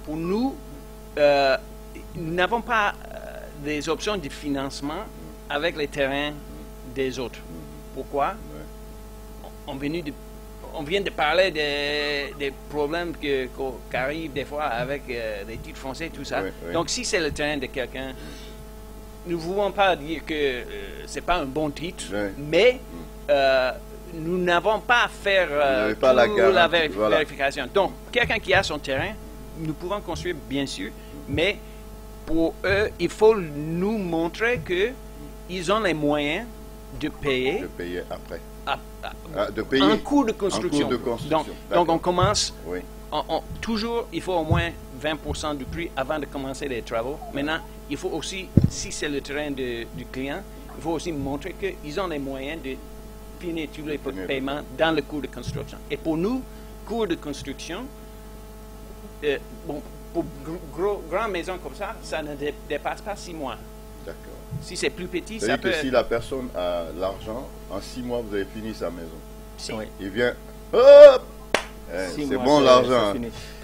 pour nous, nous n'avons pas des options de financement avec les terrains des autres. Pourquoi? On vient de parler des problèmes qui arrivent des fois avec les titres fonciers, tout ça. Donc, si c'est le terrain de quelqu'un, nous ne voulons pas dire que ce n'est pas un bon titre, mais nous n'avons pas à faire la vérification. Donc, quelqu'un qui a son terrain, nous pouvons construire, bien sûr, mais pour eux, il faut nous montrer qu'ils ont les moyens de payer. De payer après. De payer un coût de construction. Donc, on commence. Toujours, il faut au moins 20% du prix avant de commencer les travaux. Maintenant, il faut aussi, si c'est le terrain du client, il faut aussi montrer qu'ils ont les moyens de finir tous les paiements dans le coût de construction. Et pour nous, coût de construction, pour grande maison comme ça, ça ne dépasse pas 6 mois. D'accord. Si c'est plus petit, ça peut... que si la personne a l'argent, en 6 mois, vous avez fini sa maison. Si. Il vient... Hop, c'est bon l'argent.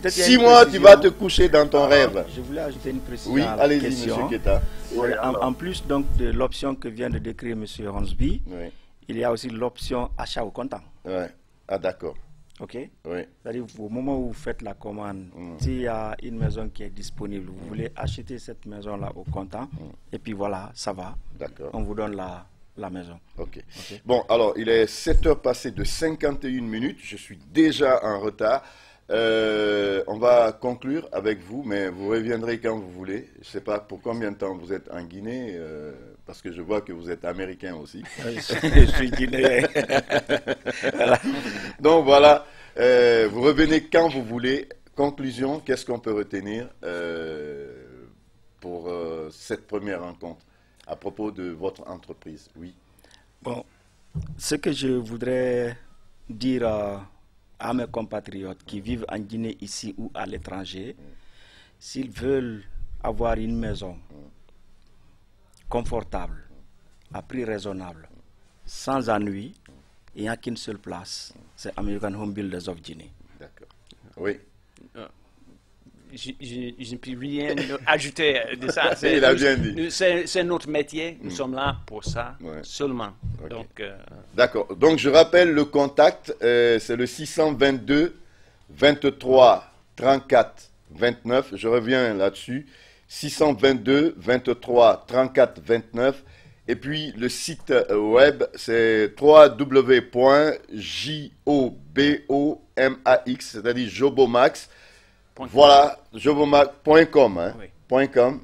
6 mois, tu vas te coucher dans ton rêve. Je voulais ajouter une précision. Oui, allez-y, monsieur Keta. En plus donc de l'option que vient de décrire monsieur Hansby, il y a aussi l'option achat au comptant. Ah, d'accord. Ok. C'est-à-dire au moment où vous faites la commande, s'il y a une maison qui est disponible, vous voulez acheter cette maison-là au comptant, et puis voilà, ça va. D'accord. On vous donne la maison. Ok. Bon, alors, il est 7 heures passées de 51 minutes. Je suis déjà en retard. On va conclure avec vous, mais vous reviendrez quand vous voulez. Je ne sais pas pour combien de temps vous êtes en Guinée, parce que je vois que vous êtes américain aussi. Je suis guinéen. Voilà. Donc voilà, vous revenez quand vous voulez. Conclusion, qu'est-ce qu'on peut retenir pour cette première rencontre à propos de votre entreprise? Oui. Bon, ce que je voudrais dire à mes compatriotes qui vivent en Guinée ici ou à l'étranger, s'ils veulent avoir une maison confortable, à prix raisonnable, sans ennui, Il n'y a qu'une seule place. C'est American Home Builders of Guinea. D'accord. Oui. Je ne peux rien ajouter de ça. Il a bien dit. C'est notre métier. Nous sommes là pour ça seulement. Okay. Donc, d'accord. Donc, je rappelle le contact. C'est le 622 23 34 29. Je reviens là-dessus. 622 23 34 29. Et puis, le site web, c'est www.jobomax, c'est-à-dire Jobomax. Voilà, jobomax.com. Hein, oui. .com.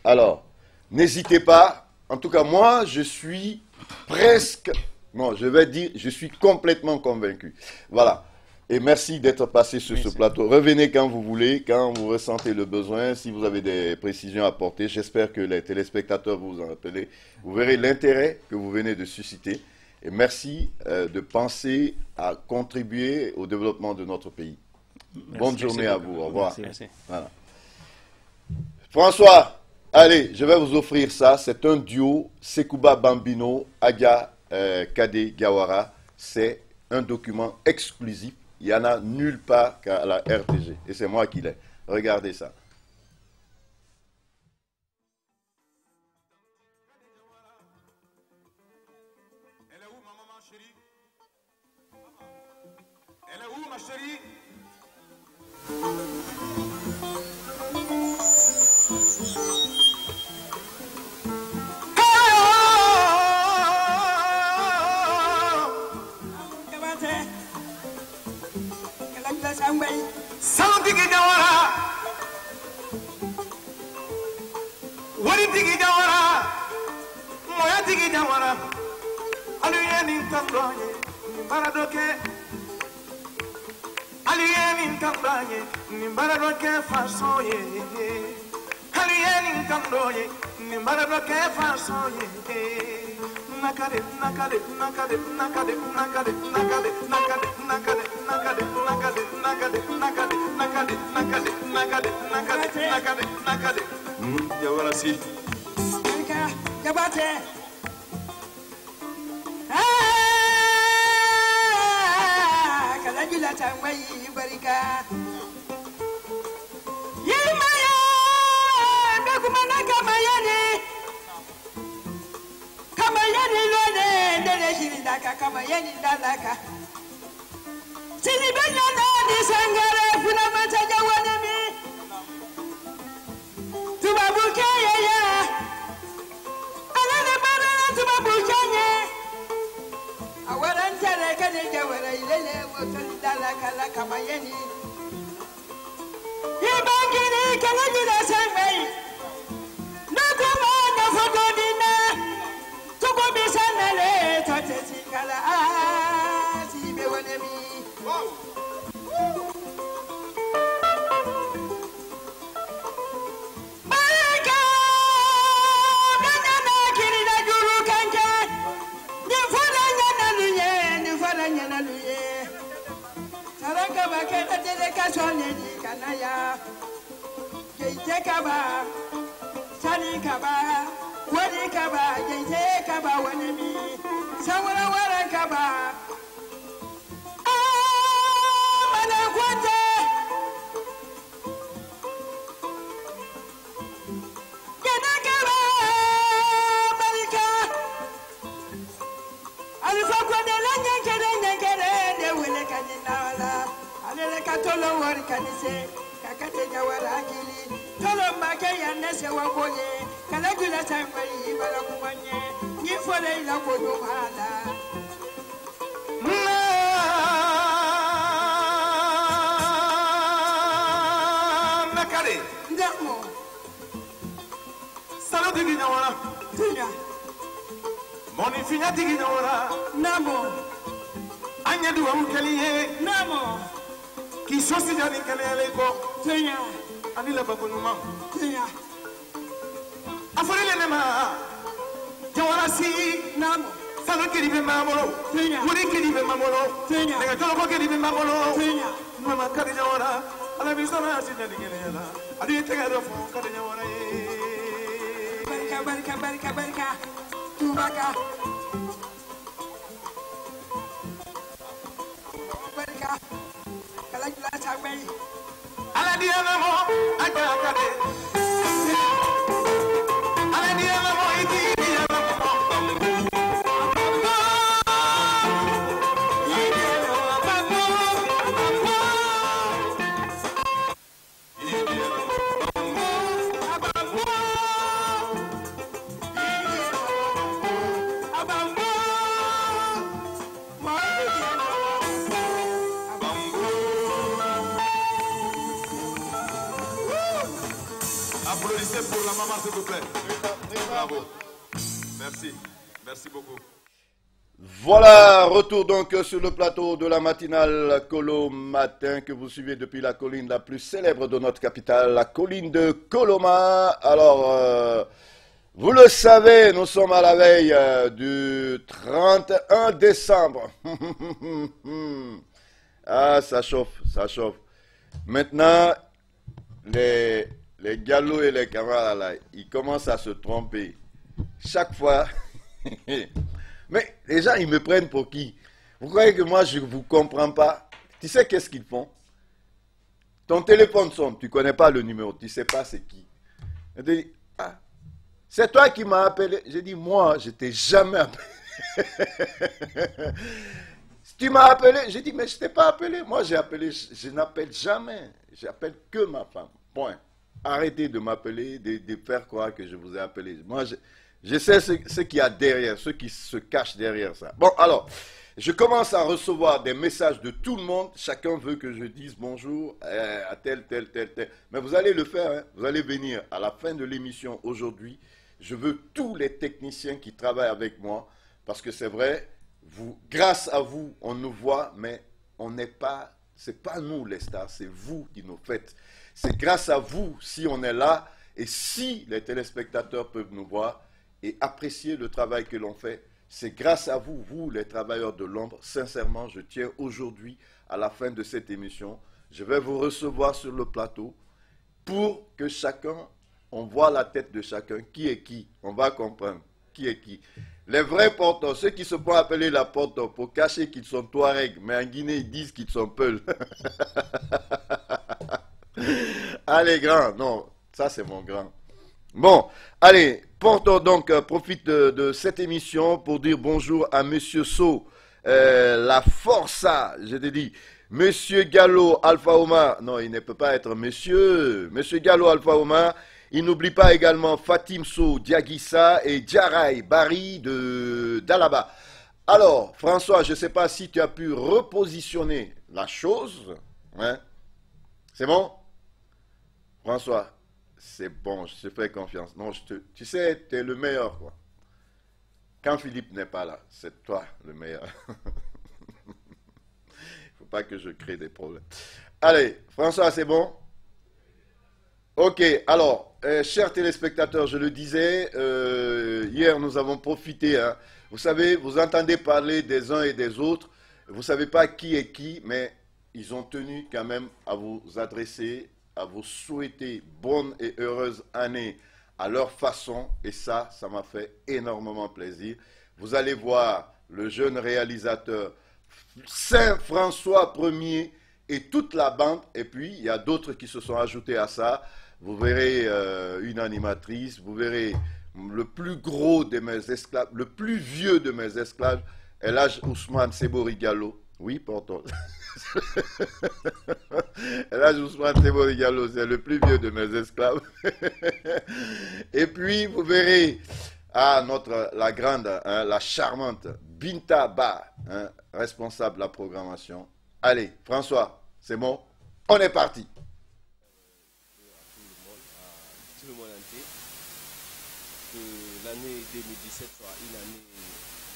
Alors, n'hésitez pas. En tout cas, moi, je suis presque... Non, je vais dire, je suis complètement convaincu. Voilà. Et merci d'être passé sur ce plateau. Revenez quand vous voulez, quand vous ressentez le besoin, si vous avez des précisions à apporter. J'espère que les téléspectateurs vous en rappellent. Vous verrez l'intérêt que vous venez de susciter. Et merci de penser à contribuer au développement de notre pays. Merci. Bonne journée à vous. Au revoir. Merci. Voilà. François, allez, je vais vous offrir ça. C'est un duo Sekouba Bambino, Aga Kade Gawara. C'est un document exclusif. Il n'y en a nulle part qu'à la RTG. Et c'est moi qui l'ai. Regardez ça. Elle est où, ma maman chérie? Elle est où, ma chérie? Santigi Jawara, Wari Tigi Jawara, Moya Tigi Jawara, Aluyeni Kambranye, Nimbaradoke, Aluyeni Kambranye, Nimbaradoke Fasoye, Aluyeni Kambranye, Nimbaradoke Fasoye. Nakade, nakade, nakade, nakade, nakade, nakade, nakade, nakade, nakade, nakade, nakade, nakade, nakade, nakade, nakade, nakade, nakade, nakade. Jawara si. Jabate. Kala jula tangwai barika. Yimaya, bekumana kamayani. Kamayani lone, dele shirindaka, kamayani dalaka. Sini benyana ni sangare, funa mataja wanemi. Tubabuke ya, alane bana tubabuke nye. Awarantele kane jawara ilele, wotoli dalaka la kamayani. Yibangini kala jula sangwai. Nukuma na fokodina. Tuko bisanale tote singala sibe wanemi. Barika gana kirina juru kanje. Nifana nyana luye. Saranga bakena tele kasone ni kanaya. Keite kaba, sani kaba. Wani kaba, jeje kaba, wani mi, sawara wara kaba. Mana kwate. Kena kaba, barika. Alifa kwade la nyekere, de wele kanina. Alele katolo wari kanise, kakate jawara akili. Tolo make ya nese waboye. Kala gula sangwai bala kumanye ni fole ila kodo hala Nakade ndamo Salo Tigi Jawara, tinya Moni Finya Tigi Jawara, namo Anya duwa ukeliye, namo Kisosi jani kelele ko, tinya Anila babunuma, tinya Aforele nema, Jawara si, namo Salo kiribe mamolo, tinya Wuri kiribe mamolo, tinya Nega tolo kiribe mamolo, tinya Mama Kade Jawara, Ala bisana si jani kelele, Adi tegado fo Kade Jawara barika tubaka sagbai. Ala diana mo aka akade. Ala diana mo iti diana mo. Applaudissez pour la maman, s'il vous plaît. Bravo. Merci. Merci beaucoup. Voilà, retour donc sur le plateau de la matinale Colo Matin que vous suivez depuis la colline la plus célèbre de notre capitale, la colline de Coloma. Alors, vous le savez, nous sommes à la veille du 31 décembre. Ah, ça chauffe, ça chauffe. Maintenant, les Gallo et les camarades là, ils commencent à se tromper. Chaque fois... Mais les gens, ils me prennent pour qui? Vous croyez que moi, je ne vous comprends pas? Tu sais qu'est-ce qu'ils font? Ton téléphone sonne, tu ne connais pas le numéro, tu ne sais pas c'est qui. Je te dis, ah, c'est toi qui m'as appelé. J'ai dit, moi, je ne t'ai jamais appelé. Tu m'as appelé. J'ai dit, mais je ne t'ai pas appelé. Moi, j'ai appelé, je n'appelle jamais. J'appelle que ma femme. Point. Arrêtez de m'appeler, de faire croire que je vous ai appelé. Moi, je sais ce qu'il y a derrière, ceux qui se cachent derrière ça. Bon, alors, je commence à recevoir des messages de tout le monde. Chacun veut que je dise bonjour à tel. Mais vous allez le faire, hein. Vous allez venir à la fin de l'émission aujourd'hui. Je veux tous les techniciens qui travaillent avec moi. Parce que c'est vrai, grâce à vous, on nous voit, mais on n'est pas, c'est pas nous les stars, c'est vous qui nous faites. C'est grâce à vous si on est là et si les téléspectateurs peuvent nous voir et apprécier le travail que l'on fait. C'est grâce à vous, vous les travailleurs de l'ombre. Sincèrement, je tiens aujourd'hui, à la fin de cette émission, je vais vous recevoir sur le plateau pour que chacun, on voit la tête de chacun, qui est qui. On va comprendre qui est qui. Les vrais porteurs, ceux qui se font appeler la porteur pour cacher qu'ils sont Touareg, mais en Guinée, ils disent qu'ils sont Peul. Allez, grand, non, ça c'est mon grand. Bon, allez, Porto donc profite de cette émission pour dire bonjour à Monsieur So, la Força, je te dis, Monsieur Gallo Alpha Oma, non, il ne peut pas être Monsieur Gallo Alpha Oma. Il n'oublie pas également Fatim So Diaguissa et Djaray Barry d'Alaba. Alors, François, je ne sais pas si tu as pu repositionner la chose, hein? C'est bon? François, c'est bon, je te fais confiance. Non, tu sais, tu es le meilleur, quoi. Quand Philippe n'est pas là, c'est toi le meilleur. Il ne faut pas que je crée des problèmes. Allez, François, c'est bon? Ok, alors, chers téléspectateurs, je le disais, hier nous avons profité, hein, vous savez, vous entendez parler des uns et des autres, vous ne savez pas qui est qui, mais ils ont tenu quand même à vous adresser, à vous souhaiter bonne et heureuse année à leur façon, et ça m'a fait énormément plaisir. Vous allez voir le jeune réalisateur Saint-François Ier et toute la bande, et puis il y a d'autres qui se sont ajoutés à ça. Vous verrez une animatrice, vous verrez le plus gros de mes esclaves, le plus vieux de mes esclaves, Elhaj Ousmane Sebori Gallo. Oui, pardon. Elhaj Ousmane Sebori Gallo, c'est le plus vieux de mes esclaves. Et puis, vous verrez la grande, hein, la charmante Binta Ba, hein, responsable de la programmation. Allez, François, c'est bon? On est parti. L'année 2017 soit une année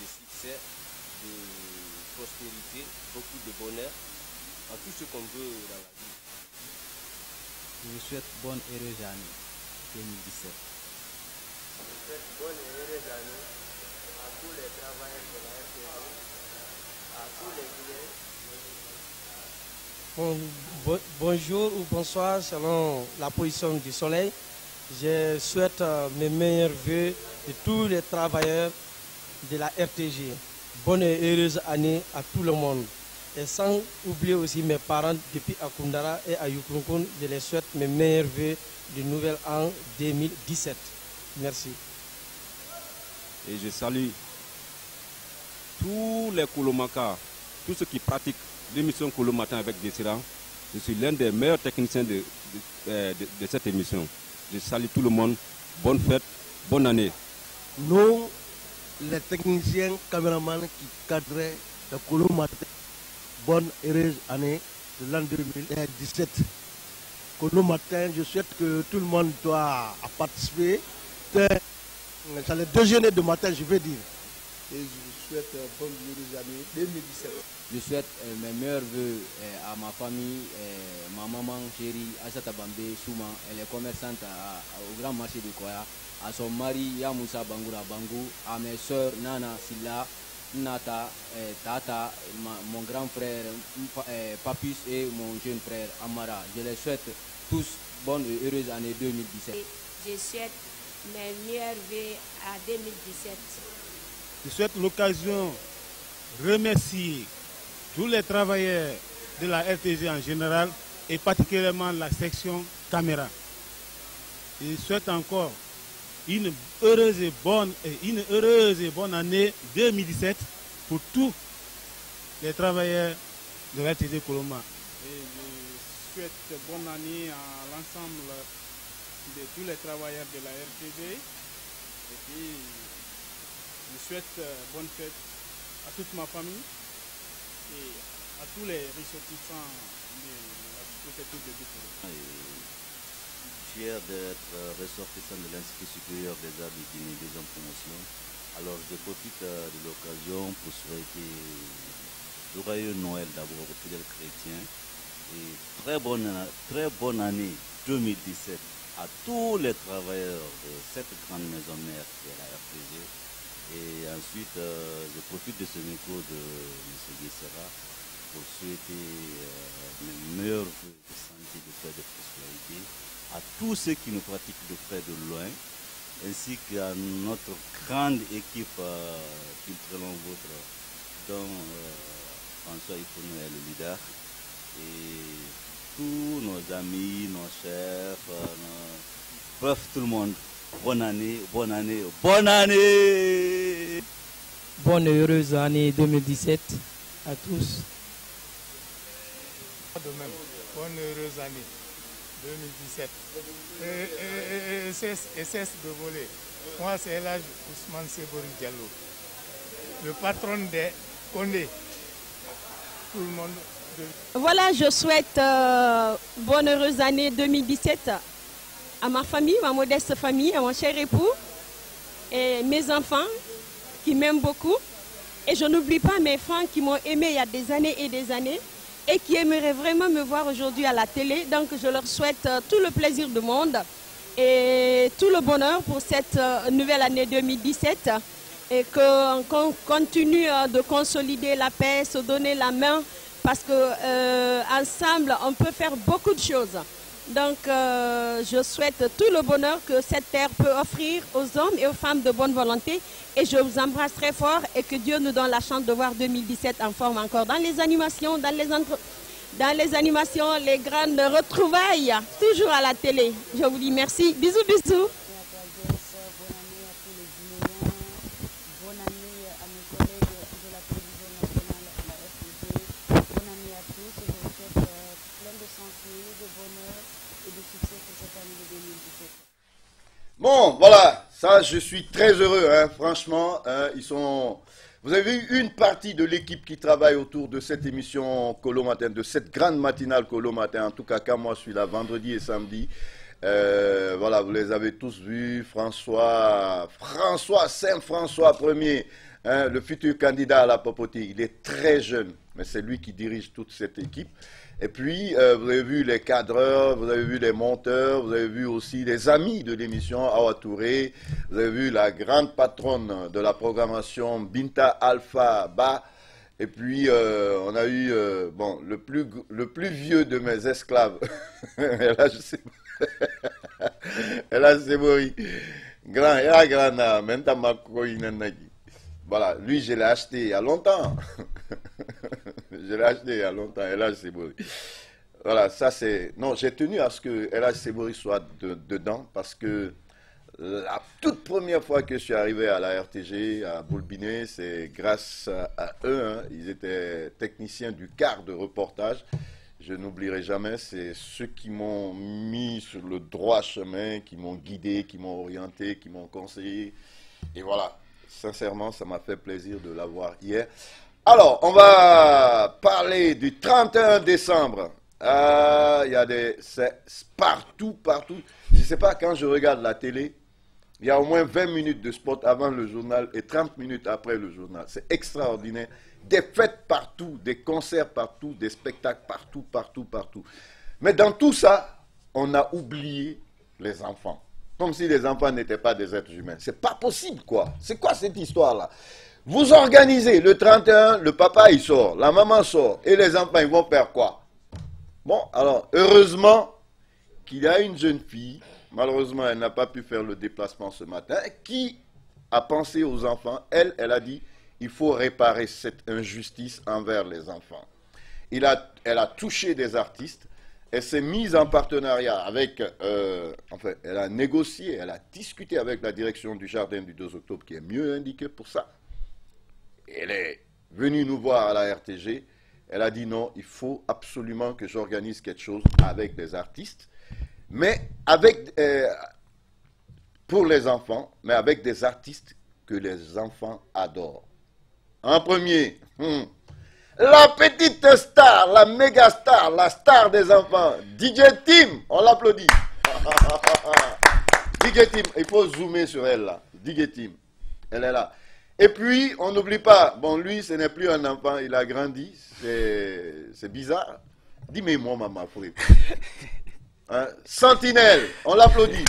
de succès, de prospérité, beaucoup de bonheur, à tout ce qu'on veut dans la vie. Je vous souhaite bonne et heureuse année 2017. Je souhaite bonne et heureuse année à tous les travailleurs de la RTG, à tous les clients. Bonjour ou bonsoir selon la position du soleil. Je souhaite mes meilleurs vœux de tous les travailleurs de la RTG. Bonne et heureuse année à tout le monde. Et sans oublier aussi mes parents depuis Akundara et à Yukunkun, je les souhaite mes meilleurs vœux du nouvel an 2017. Merci. Et je salue tous les Kolomaka, tous ceux qui pratiquent l'émission Kolo Matin avec Dessira. Je suis l'un des meilleurs techniciens de cette émission. Je salue tout le monde. Bonne fête, bonne année. Nous, les techniciens, caméramans qui cadraient le Kolo Matin, bonne heureuse année de l'an 2017. Kolo Matin, je souhaite que tout le monde doit participer. C'est le déjeuner de matin, je veux dire. Et je souhaite bonne heureuse année 2017. Je souhaite mes meilleurs vœux à ma famille, ma maman chérie, Assata Bambé Souma, elle est commerçante au grand marché de Koya, à son mari Yamoussa Bangoura Bangou, à mes soeurs Nana Silla, Nata, Tata, mon grand frère Papus et mon jeune frère Amara. Je les souhaite tous bonne et heureuse année 2017. Je souhaite mes meilleurs vœux à 2017. Je souhaite l'occasion de remercier tous les travailleurs de la RTG en général et particulièrement la section caméra. Je souhaite encore une heureuse et bonne année 2017 pour tous les travailleurs de la RTG Koloma. Et je souhaite bonne année à l'ensemble de tous les travailleurs de la RTG. Et puis, je souhaite bonne fête à toute ma famille et à tous les ressortissants de la préfecture de Bikoro. Fier d'être ressortissant de l'Institut supérieur des arts de Guinée des en promotion. Alors je profite de l'occasion pour souhaiter joyeux Noël d'abord aux fidèles chrétiens et très bonne année 2017 à tous les travailleurs de cette grande maison mère qui est la RTG. Et ensuite, je profite de ce micro de M. Guessera pour souhaiter mes meilleurs vœux de santé, de paix, de prospérité à tous ceux qui nous pratiquent de près de loin, ainsi qu'à notre grande équipe culturelle vôtre, dont François Ifonou est le leader, et tous nos amis, nos chefs, bref, tout le monde. Bonne année, bonne année, bonne année! Bonne et heureuse année 2017 à tous. De même, bonne et heureuse année 2017. Et cesse de voler. Moi, c'est l'âge Ousmane Sebori Diallo, le patron des Condé. Tout le monde. Voilà, je souhaite bonne heureuse année 2017 à ma famille, ma modeste famille, à mon cher époux et mes enfants qui m'aiment beaucoup. Et je n'oublie pas mes fans qui m'ont aimé il y a des années et qui aimeraient vraiment me voir aujourd'hui à la télé. Donc je leur souhaite tout le plaisir du monde et tout le bonheur pour cette nouvelle année 2017 et qu'on continue de consolider la paix, se donner la main parce qu'ensemble on peut faire beaucoup de choses. Donc, je souhaite tout le bonheur que cette terre peut offrir aux hommes et aux femmes de bonne volonté. Et je vous embrasse très fort et que Dieu nous donne la chance de voir 2017 en forme encore dans les animations, dans les animations, les grandes retrouvailles, toujours à la télé. Je vous dis merci. Bisous, bisous. Bon, voilà, ça, je suis très heureux, hein, franchement, vous avez vu une partie de l'équipe qui travaille autour de cette émission Kolo Matin, de cette grande matinale Kolo Matin, en tout cas quand moi je suis là vendredi et samedi. Voilà, vous les avez tous vus, Saint-François Ier, hein, le futur candidat à la papauté, il est très jeune, mais c'est lui qui dirige toute cette équipe. Et puis, vous avez vu les cadreurs, vous avez vu les monteurs, vous avez vu aussi les amis de l'émission, Awa Touré, vous avez vu la grande patronne de la programmation, Binta Alpha Ba, et puis on a eu bon, le plus vieux de mes esclaves, Ella Sebori, voilà, lui je l'ai acheté il y a longtemps. Je l'ai acheté il y a longtemps, El Sebori. Voilà, ça c'est... Non, j'ai tenu à ce que El Sebori soit dedans parce que la toute première fois que je suis arrivé à la RTG, à Boulbiné, c'est grâce à eux. Hein. Ils étaient techniciens du quart de reportage. Je n'oublierai jamais, c'est ceux qui m'ont mis sur le droit chemin, qui m'ont guidé, qui m'ont orienté, qui m'ont conseillé. Et voilà, sincèrement, ça m'a fait plaisir de l'avoir hier. Alors, on va parler du 31 décembre. Il y a des... C'est partout. Je ne sais pas, quand je regarde la télé, il y a au moins 20 minutes de spot avant le journal et 30 minutes après le journal. C'est extraordinaire. Des fêtes partout, des concerts partout, des spectacles partout. Mais dans tout ça, on a oublié les enfants. Comme si les enfants n'étaient pas des êtres humains. C'est pas possible, quoi. C'est quoi cette histoire-là? Vous organisez le 31, le papa il sort, la maman sort, et les enfants ils vont faire quoi? Bon, alors, heureusement qu'il y a une jeune fille, malheureusement elle n'a pas pu faire le déplacement ce matin, qui a pensé aux enfants. Elle a dit, il faut réparer cette injustice envers les enfants. Elle a touché des artistes, elle s'est mise en partenariat avec, enfin, elle a négocié, elle a discuté avec la direction du Jardin du 2 octobre, qui est mieux indiquée pour ça. Elle est venue nous voir à la RTG, elle a dit non, il faut absolument que j'organise quelque chose avec des artistes, mais avec, pour les enfants, mais avec des artistes que les enfants adorent. En premier, la petite star, la méga star, la star des enfants, DJ Tim, on l'applaudit. DJ Tim, il faut zoomer sur elle là, DJ Tim, elle est là. Et puis, on n'oublie pas, bon lui, ce n'est plus un enfant, il a grandi, c'est bizarre. Dis-moi, maman, frère. Hein? Sentinelle, on l'applaudit.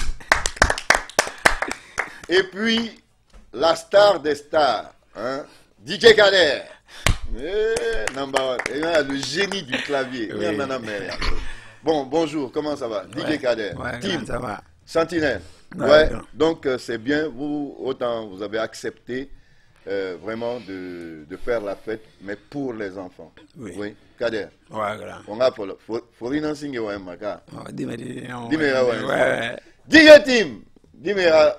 Et puis, la star des stars, hein? DJ Kader. Le génie du clavier. Oui. Bon, bonjour, comment ça va? DJ Kader. Ouais, Tim, ça va. Sentinelle. Ouais, donc c'est bien, autant vous avez accepté vraiment de faire la fête, mais pour les enfants. Oui. Kader. Ouais, grand. On a pour le. Faut renoncer à Maka. Dis-moi, DJ Tim. Dis-moi.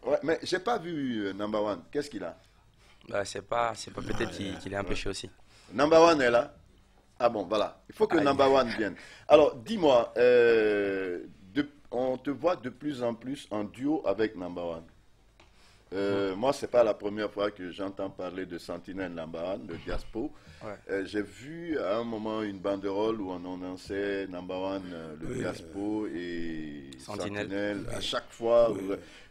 Ouais, mais j'ai pas vu Number One. Qu'est-ce qu'il a? Bah, c'est pas peut-être qu'il est empêché aussi. Number One est là. Ah bon, voilà. Il faut que Number One vienne. Alors, dis-moi, on te voit de plus en plus en duo avec Number One. Moi, c'est pas la première fois que j'entends parler de Sentinelle Number One, de Diaspo. Ouais. J'ai vu à un moment une banderole où on annonçait Number One, le Diaspo et Sentinelle. À chaque fois.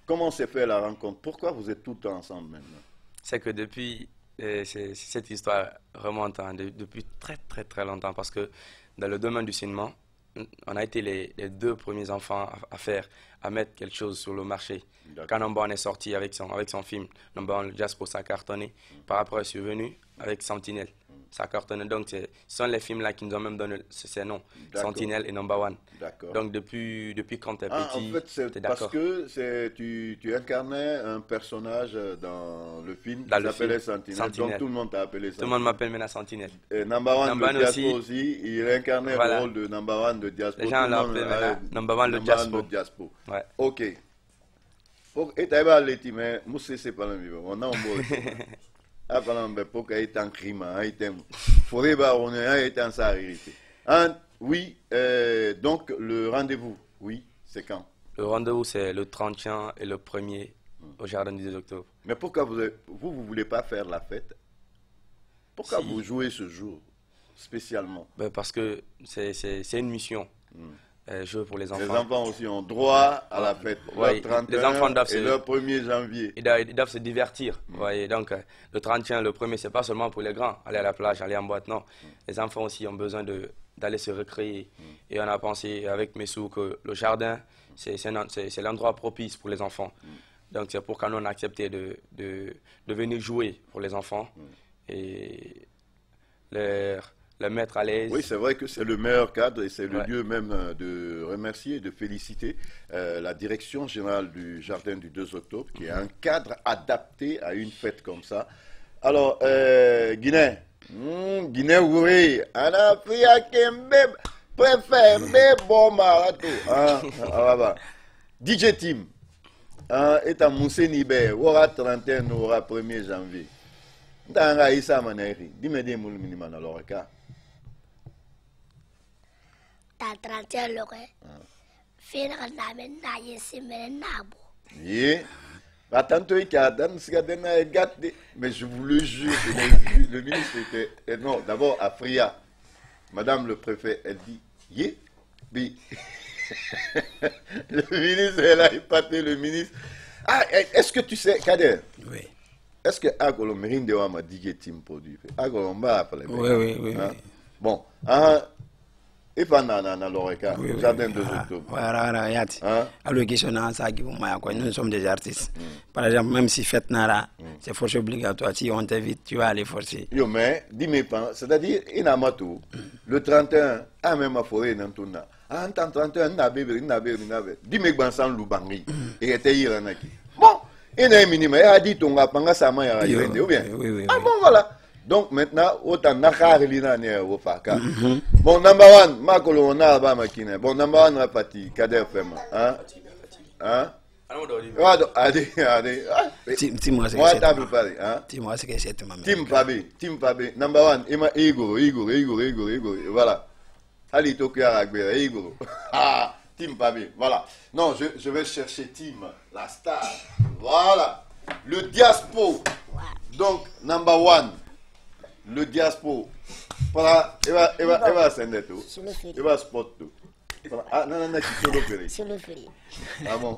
Comment s'est fait la rencontre? Pourquoi vous êtes tout le temps ensemble maintenant? C'est que depuis, cette histoire remonte depuis très longtemps, parce que dans le domaine du cinéma, on a été les deux premiers enfants à mettre quelque chose sur le marché. Quand Number One est sorti avec son film, Number One, Diaspo, ça a cartonné. Par après, je suis venu avec Sentinelle. Ça a cartonné. Donc, ce sont les films-là qui nous ont même donné ces noms, Sentinelle et Number One. Donc, depuis quand tu es petit, en fait, c'est parce que tu incarnais un personnage dans le film qui s'appelait Sentinelle. Donc, tout le monde t'a appelé Sentinelle. Tout le monde m'appelle maintenant Sentinelle. Et Number One de Diaspo aussi, il incarnait le rôle de Number One de Diaspo. Les gens l'appellent Number One de Diaspo. Ouais. Ok. Et tu as allé, mais moi, c'est pas le même. On a un mot. Ah, par exemple, pour qu'il y ait un crime, oui, donc le rendez-vous, oui, c'est quand? Le rendez-vous, c'est le 31 et le 1er au Jardin du 2 octobre. Mais pourquoi vous ne voulez pas faire la fête? Pourquoi vous jouez ce jour, spécialement? Parce que c'est une mission. Jouer pour les enfants. Les enfants aussi ont droit à la fête. Le 31 les enfants doivent et le 1er janvier. Ils doivent se divertir. Voyez. Donc, le 31, le 1er, ce n'est pas seulement pour les grands. Aller à la plage, aller en boîte, non. Les enfants aussi ont besoin d'aller se recréer. Et on a pensé avec Messou que le jardin, c'est l'endroit propice pour les enfants. Donc, c'est pourquoi nous on a accepté de venir jouer pour les enfants. Et le mettre à l'aise. Oui, c'est vrai que c'est le meilleur cadre et c'est le lieu même de remercier et de féliciter la direction générale du Jardin du 2 octobre qui est un cadre adapté à une fête comme ça. Alors, Guinée, Guinée Wouri, Ana Fria Kembe, préfère bon marato. DJ Team, et à Moussé Nibé, aura 31, aura 1er janvier. Tanga Issa Maneri, dis-moi des moules minimum à l'oreca. T'as 31 l'oreca. Faire la mène naïe, c'est mène nabo. Yeah. Attends, mais je vous le jure, le ministre était. Non, d'abord à Fria, madame le préfet, elle dit yeah. Le ministre, elle a épaté le ministre. Ah, est-ce que tu sais, Kader? Oui. Est-ce que Agolomérine de Wama dit que Tim produit? Agolomba appelé. Oui. Bon, et pendant l'Oreca, jardin 2 octobre. Voilà, yati. Allocation à ça qui nous sommes des artistes. Par exemple, même si fête nara, c'est force obligatoire. Si on t'invite, tu vas aller forcer. Yo, mais, dis-moi pas, c'est-à-dire, il a matou, le 31, à même à forêt, dans tout ça. En tant 31, n'abé. Dis-moi que Bansan Loubangi, et était iranaki. Bon, il y a un minimum, il a dit ton rapanga sa main à Irene, ou bien? Oui. Ah bon, voilà. Donc maintenant, autant Nakarelina ne Wofaka. Bon, number one, Makolo, on a Bamakine. Bon, number one, Rapati, Kader Fema. Hein? Allez. Tim-moi, c'est que c'est ma mère. Tim Pabe. Number one, Emma Igor. Voilà. Ali Tokia Ragbera, Igor. Tim Pabe. Voilà. Non, je vais chercher Tim, la star. Voilà. Le diaspo. Donc, number one. Le diaspo, voilà, il va sender tout, il va spot tout. Ah non, sur le ferry. Sur le ferry. Ah bon,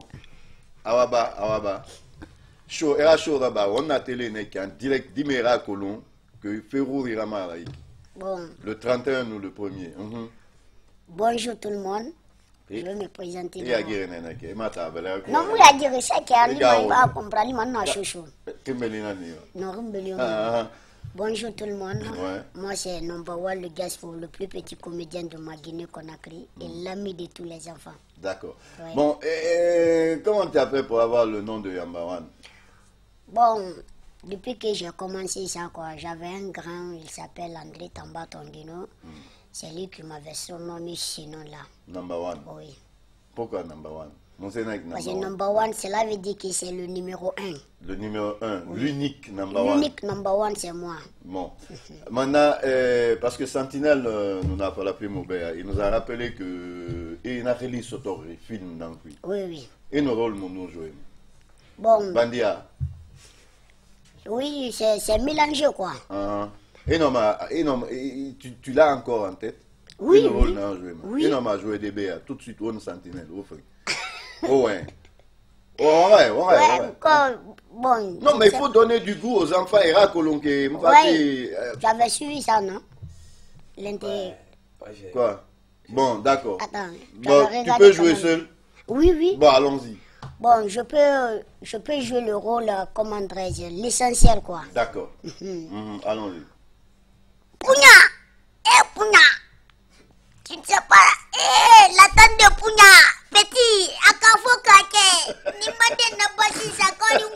Awaba. Show, là-bas, on a télé en direct d'Imera Colon, que Ferrou Rirama. Bon. Le 31 ou le 1er. Bonjour tout le monde. Je vais me présenter. Non, moi, il a dit ça qui arrive, il va comprendre, maintenant, chouchou. Non, bonjour tout le monde. Moi c'est Number One, le gars pour le plus petit comédien de ma Guinée-Conakry et l'ami de tous les enfants. D'accord. Ouais. Bon, comment tu as fait pour avoir le nom de Number One? Bon, depuis que j'ai commencé ça, j'avais un grand, il s'appelle André Tamba Tondino. C'est lui qui m'avait surnommé ce nom-là. Number One? Oui. Pourquoi Number One? Parce que Number One, cela veut dire que c'est le numéro 1. Le numéro 1, oui. L'unique Number One. L'unique Number One, c'est moi. Bon. Maintenant, parce que Sentinelle nous n'a pas appelé Moubéa, il nous a rappelé que il a réalisé ce film dans le film. Oui. Et nos rôles nous joué. Bon. Bandia. Oui, c'est mélangé quoi. Et non, tu l'as encore en tête? Oui. Il m'a joué des BA, tout de suite, on Sentinelle. Ouais. Bon. Non, mais il faut donner du goût aux enfants. J'avais suivi ça, non? Quoi? Bon, d'accord. Attends. Bon, tu peux jouer seul? Oui. Bon, allons-y. Bon, je peux jouer le rôle, comment dirais-je, l'essentiel, quoi. D'accord. Allons-y. Pugna! Tu ne sais pas, la tante de Pugna, petit, à Kafo Kake, ni made na basi sa koni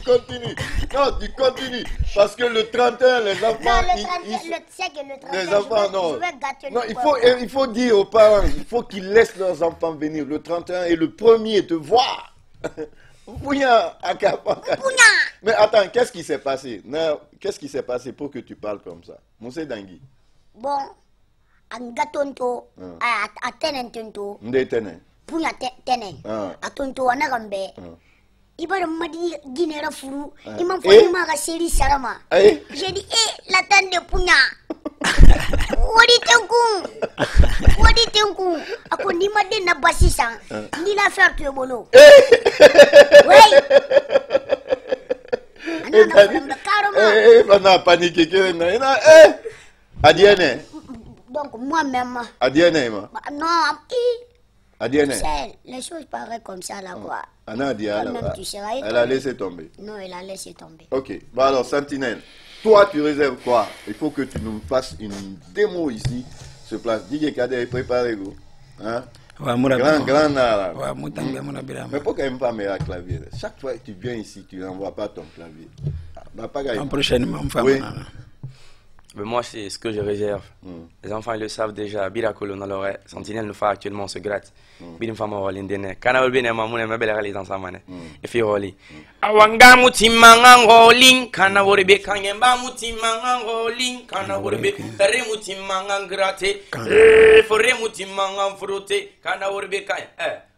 Continue. Non, tu continues. Parce que le 31, les enfants... Les enfants, non. Il faut dire aux parents, il faut qu'ils laissent leurs enfants venir. Le 31 est le premier te voir. Mais attends, qu'est-ce qui s'est passé? Qu'est-ce qui s'est passé pour que tu parles comme ça? Moussé Dangui. Bon, Angatonto, à Tenentonto. Ndetene. Punya Tenen. À Tonto, Anagambe. Iba madi Guinera Furu. Il m'a fait ma série Sarama. J'ai dit, la tante de Punya. Wadi tenku. Ako ni made na basisa. Ni la faire tu bono. Oui. Ana paniqué. Adiene. Donc moi-même. Adiene. Non. Adiene. Les choses paraissent comme ça là quoi. Anna elle a laissé tomber. Non, elle a laissé tomber. Ok. Bon alors Sentinelle. Toi, tu réserves quoi? Il faut que tu nous fasses une démo ici, sur place. DJ Kader est préparé, go. Hein? Grand Nara. Mais pourquoi il ne pas mettre un clavier? Chaque fois que tu viens ici, tu n'envoies pas ton clavier. Prochainement, oui. Mais moi, c'est ce que je réserve. Les enfants, ils le savent déjà. Birakolo dans l'oreille. Sentinelle nous fait actuellement se gratte. Bidim fama rolling dene. Kana ol bene mamune mabele rali dans sa mane. Et fi rolling. Awanga mutimanga rolling. Kana worbe kanyemba mutimanga rolling. Kana worbe tare mutimanga gratte. Fore mutimanga frotte. Kana worbe kany.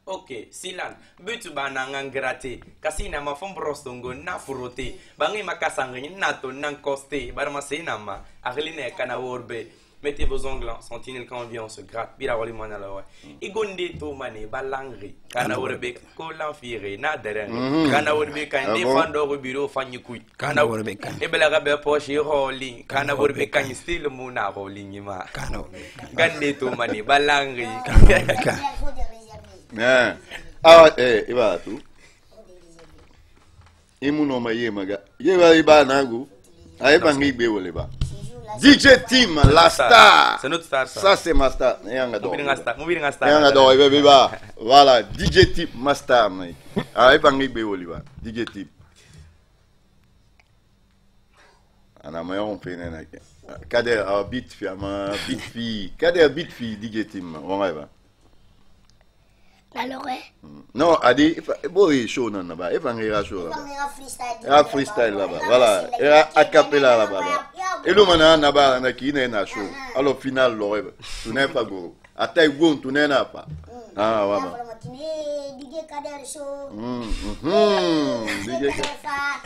Ok, silan, butu bananga gratte, kasina ma fom brostongo na frotte, bangi makasanga nato nan coste, barma senama, areline kana worbe, mettez vos ongles, sentinelle quand on vient on se gratte, bira wali mana la ouais. Igonde to mane balangri, kana worbe ko l'enfiré na dereng, kana worbe kan defando au bureau fanyukui, kana worbe kan, e bela gabe poche rolling, kana worbe kan style muna rolling ma, kana gande to mane balangri. Ah, il va tout. Il m'a dit, il va nangu. Il va ngibé ou le ba. DJ Tim, la star. C'est notre star. Ça c'est ma star. Star. Voilà, DJ Tim, ma star. Ah, il va ngibé ou le ba. DJ Tim. Ana maya on fait nena. Kader beat fi, Kader beat fi DJ Tim. On va. Alors, non, Adi, il chaud là-bas. Il va chaud là-bas. Il va freestyle là-bas. Voilà. Il va a cappella là-bas. Et le maintenant, là-bas, il y a chaud. Alors, au final, tu n'es pas gros. À taille, tu n'es pas. Ah,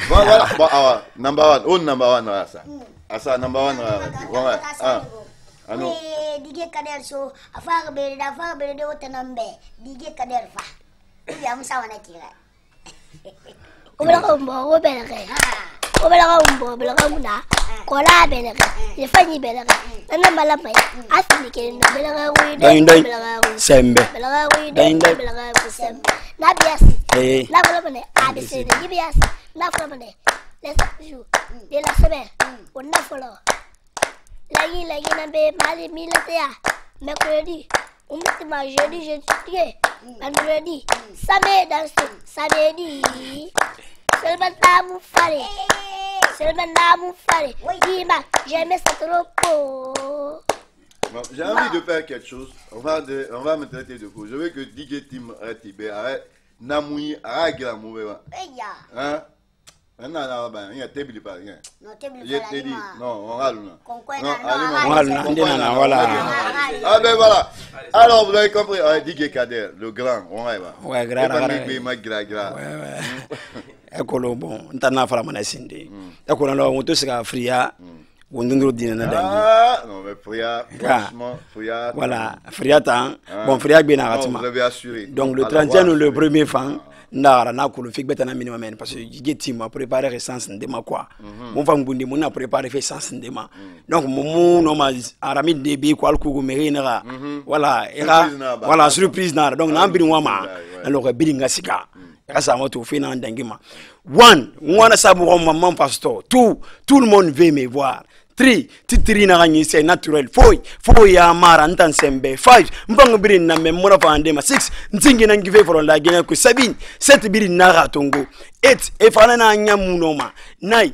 voilà. Voilà. Number one. Asa, number one. Ano DJ Kader so afar be de wotanambe DJ Kader fa ubi amsa wana kira obela kombo obela komuna kola bele le fanyi bele nana malapa asni ke no bela wi sembe bela sembe na biasi na bala bane abc de biasi na fala bane les jours de la semaine on na folo lagi nambe mali milatea mercredi jeudi vendredi samedi seulement d'amour fallait dimanche j'aimais ça trop. J'ai envie de faire quelque chose. On va me traiter de fou. Je veux que DJ Tim arrête Namoui Agra Mouveva. Hein? Non, il y a table pas rien. Non, on râle. Voilà. Ah ben voilà. Alors vous avez compris, DJ Kader, le grand, on rêve. Ouais, grand. Ekolo bon, ntana fala mana sindi. Ekolo no moto sika fria. Wondundro dina na dangi. Ah, non mais fria, franchement, fria. Voilà, fria tan. Bon, fria bena ratima. Vous avez assuré. Donc le 31 le premier fan. Ndara na ko fik betana minimum parce que j'ai team a préparé essence ndema quoi mon fam bundi mon a préparé fait essence ndema donc mon no ma arami débit ko alko meri na voilà era voilà surprise na donc na mbiri wama na lo biringa sika asa moto fina ndangima one ngwana sabu ko maman pastor tout le monde veut me voir 3 titiri na ganyi c'est naturel 4 ya mara ntan sembe 5 mbango biri na memora pandema 6 ntingi na ngive for la gena ku 7 biri na ratongo 8 e fana na nyamu noma 9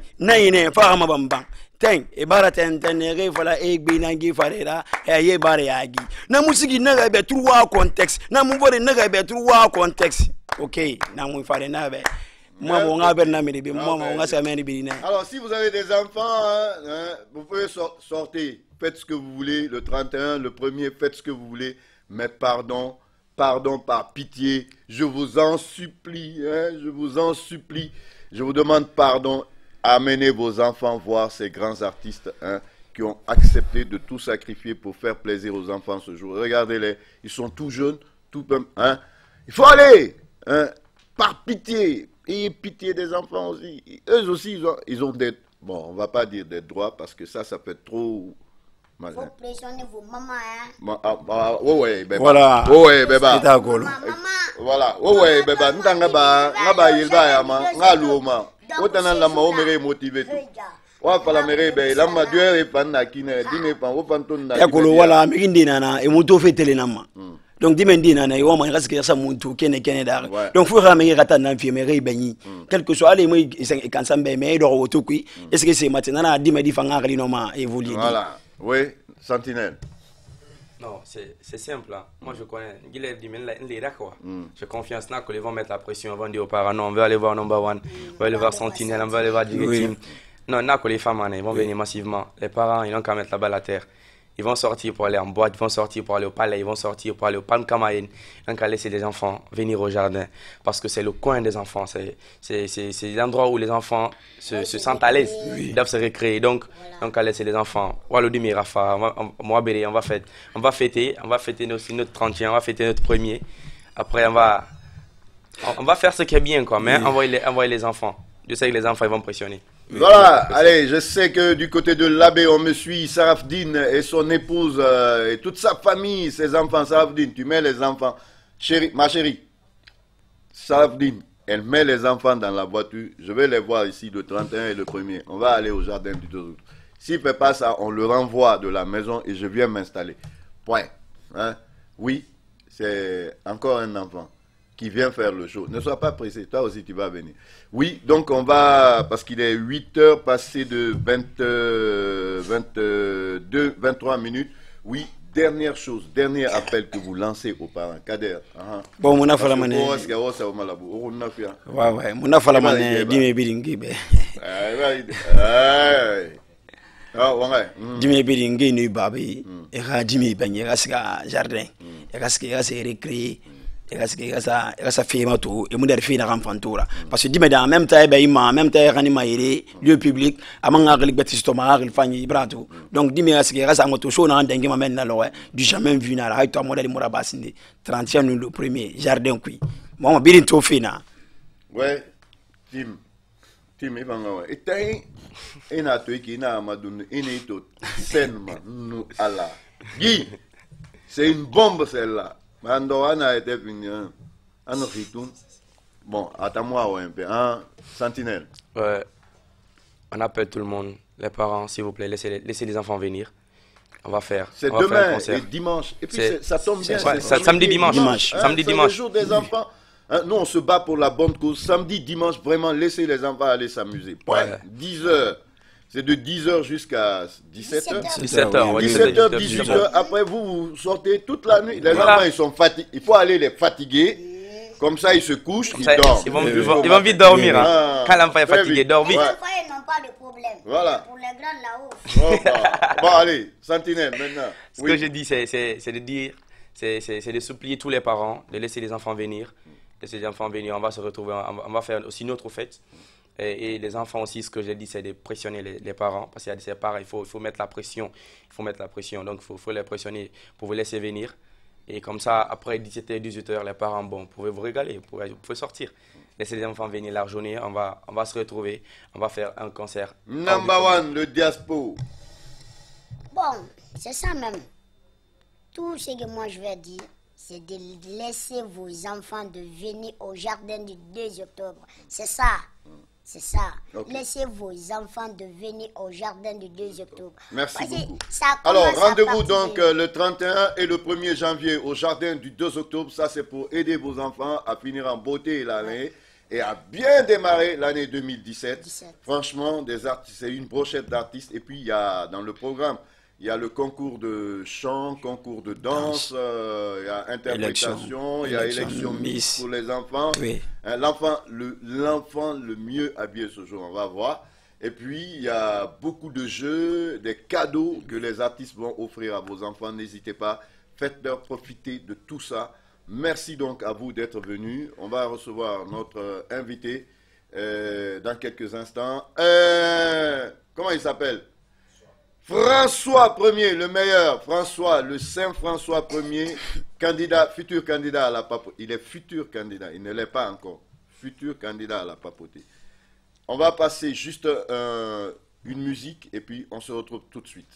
ne fa ma bamba 10 e bara ten re fala e gbe na ngi farera e ye bare yagi na musiki na ga be 3 context na mu bore na ga be 3 context OK na mu fare na be. Alors, si vous avez des enfants, vous pouvez sortir, faites ce que vous voulez, le 31, le 1er, faites ce que vous voulez, mais pardon, par pitié, je vous en supplie, je vous demande pardon, amenez vos enfants voir ces grands artistes qui ont accepté de tout sacrifier pour faire plaisir aux enfants ce jour. Regardez-les, ils sont tout jeunes, il faut aller, par pitié. Et pitié des enfants aussi. Eux aussi, ils ont des... Bon, on ne va pas dire des droits parce que ça fait trop... Il faut pressionner vos mamans, ouais, bébé. Voilà. Ouais, bébé. Voilà. Ouais, bébé. Ngaba yilba yama, ngaluma. Otana la ma omere motivé tout. Wa fala mere be la ma duere pan na kine dine pan o pan ton na. Yakolo wala migindi nana e moto fetele nama. donc dimendi na yo man raske sa muntu kene dar donc faut ramener rata na infirmerie beni quelque soit les moi quand ça mais do woto kui est-ce que c'est maintenant na dimedi fanga ri no ma évoluer voilà oui Sentinelle. Non, c'est simple. Hein. Moi, je connais. J'ai confiance que ils vont mettre la pression. Ils vont dire aux parents, non, on veut aller voir Number One, on veut aller voir Sentinelle, on veut aller voir Team. Non, les femmes, ils vont venir massivement. Les parents, ils n'ont qu'à mettre la balle à terre. Ils vont sortir pour aller en boîte, ils vont sortir pour aller au palais, ils vont sortir pour aller au Palm Kamaïn. Ils n'ont qu'à laisser les enfants venir au jardin. Parce que c'est le coin des enfants. C'est l'endroit où les enfants se sentent à l'aise. Ils doivent se récréer. Donc, ils n'ont qu'à laisser les enfants. Walodimi Rafa, on va fêter notre 30e, on va fêter notre premier. Après, on va faire ce qui est bien, quoi. Mais envoyer les enfants. Je sais que les enfants, ils vont pressionner. Voilà, allez, je sais que du côté de l'abbé, on me suit, Sarafdine et son épouse et toute sa famille, ses enfants. Sarafdine, tu mets les enfants. Chérie, ma chérie, Sarafdine, elle met les enfants dans la voiture. Je vais les voir ici le 31 et le 1er. On va aller au jardin du 2 août. S'il ne fait pas ça, on le renvoie de la maison et je viens m'installer. Point. Hein? Oui, c'est encore un enfant qui vient faire le show. Ne sois pas pressé, toi aussi tu vas venir. Oui, donc on va, parce qu'il est 8h passé de 23 minutes. Oui, dernière chose, dernier appel que vous lancez aux parents. Kader. Bon, mon affaire mané. Ouais, mon affaire mané, dis-moi bilingue. Dis-moi bilingue, ni babi. Et dis-moi ben, il reste jardin. Il reste récré. Ça fait ma tour et mon fait na ramfantura parce que dis en même temps en même temps ranimaire lieu public amanga galik baptiste ma il fani brato donc dis mais ça ça moto show na dengue ma men na lo du jamais vu na la to modèle morabasinde 30e le premier jardin kui bon birin to fina ouais tim ibanga wa etai ina to ikina madun ina to senma nu ala gi c'est une bombe celle-là. Mandoana était venu. Bon, attends-moi un peu. Hein? Sentinelle. Ouais. On appelle tout le monde. Les parents, s'il vous plaît, laissez les enfants venir. On va faire. C'est demain et dimanche. Et puis ça tombe bien. Samedi, dimanche. Samedi, dimanche. C'est le jour des enfants. Hein? Nous, on se bat pour la bonne cause. Samedi, dimanche, vraiment, laissez les enfants aller s'amuser. Ouais. 10h. C'est de 10h jusqu'à 17h. 17h, 18h. Après, vous sortez toute la nuit. Les enfants, ils sont fatigués. Il faut aller les fatiguer. Comme ça, ils se couchent, ils dorment. Ils vont vite dormir. Hein. Quand l'enfant est fatigué, dort vite. Les enfants, ils n'ont pas de problème. Voilà. Pour les grands là-haut. Bon, allez, Sentinelle, maintenant. Ce que je dis, c'est de dire, c'est de supplier tous les parents, de laisser les enfants venir. Laisser les enfants venir, on va se retrouver, on va faire aussi une autre fête. Et les enfants aussi, ce que j'ai dit, c'est de pressionner les parents. Parce qu'il y a des parents, il faut mettre la pression. Il faut mettre la pression. Donc, il faut les pressionner pour vous laisser venir. Et comme ça, après 17h, 18h, les parents, bon, vous pouvez vous régaler, vous pouvez sortir. Laissez les enfants venir la journée. On va se retrouver. On va faire un concert. Number One, le diaspora. Bon, c'est ça même. Tout ce que moi je vais dire, c'est de laisser vos enfants de venir au jardin du 2 octobre. C'est ça. C'est ça. Okay. Laissez vos enfants de venir au jardin du 2 octobre. Merci beaucoup. Alors, rendez-vous donc le 31 et le 1er janvier au jardin du 2 octobre. Ça, c'est pour aider vos enfants à finir en beauté l'année et à bien démarrer l'année 2017. Franchement, c'est une brochette d'artistes. Et puis, il y a dans le programme, il y a le concours de chant, concours de danse, il y a interprétation, il y a élection Miss pour les enfants. Oui. L'enfant le mieux habillé ce jour, on va voir. Et puis, il y a beaucoup de jeux, des cadeaux que les artistes vont offrir à vos enfants. N'hésitez pas, faites-leur profiter de tout ça. Merci donc à vous d'être venus. On va recevoir notre invité dans quelques instants. Comment il s'appelle ? François Ier, le meilleur, François, le Saint François Ier, futur candidat à la papauté. Il est futur candidat, il ne l'est pas encore. Futur candidat à la papauté. On va passer juste une musique et puis on se retrouve tout de suite.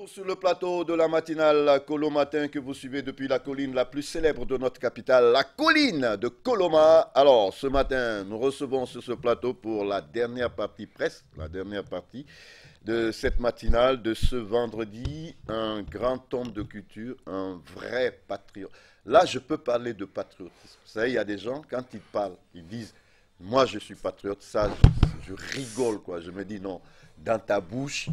Sur le plateau de la matinale Colo Matin que vous suivez depuis la colline la plus célèbre de notre capitale, la colline de Coloma. Alors, ce matin, nous recevons sur ce plateau pour la dernière partie, presque la dernière partie de cette matinale de ce vendredi, un grand homme de culture, un vrai patriote. Là, je peux parler de patriotisme. Vous savez, il y a des gens, quand ils parlent, ils disent « moi, je suis patriote », ça, je rigole, quoi. Je me dis « non, dans ta bouche… »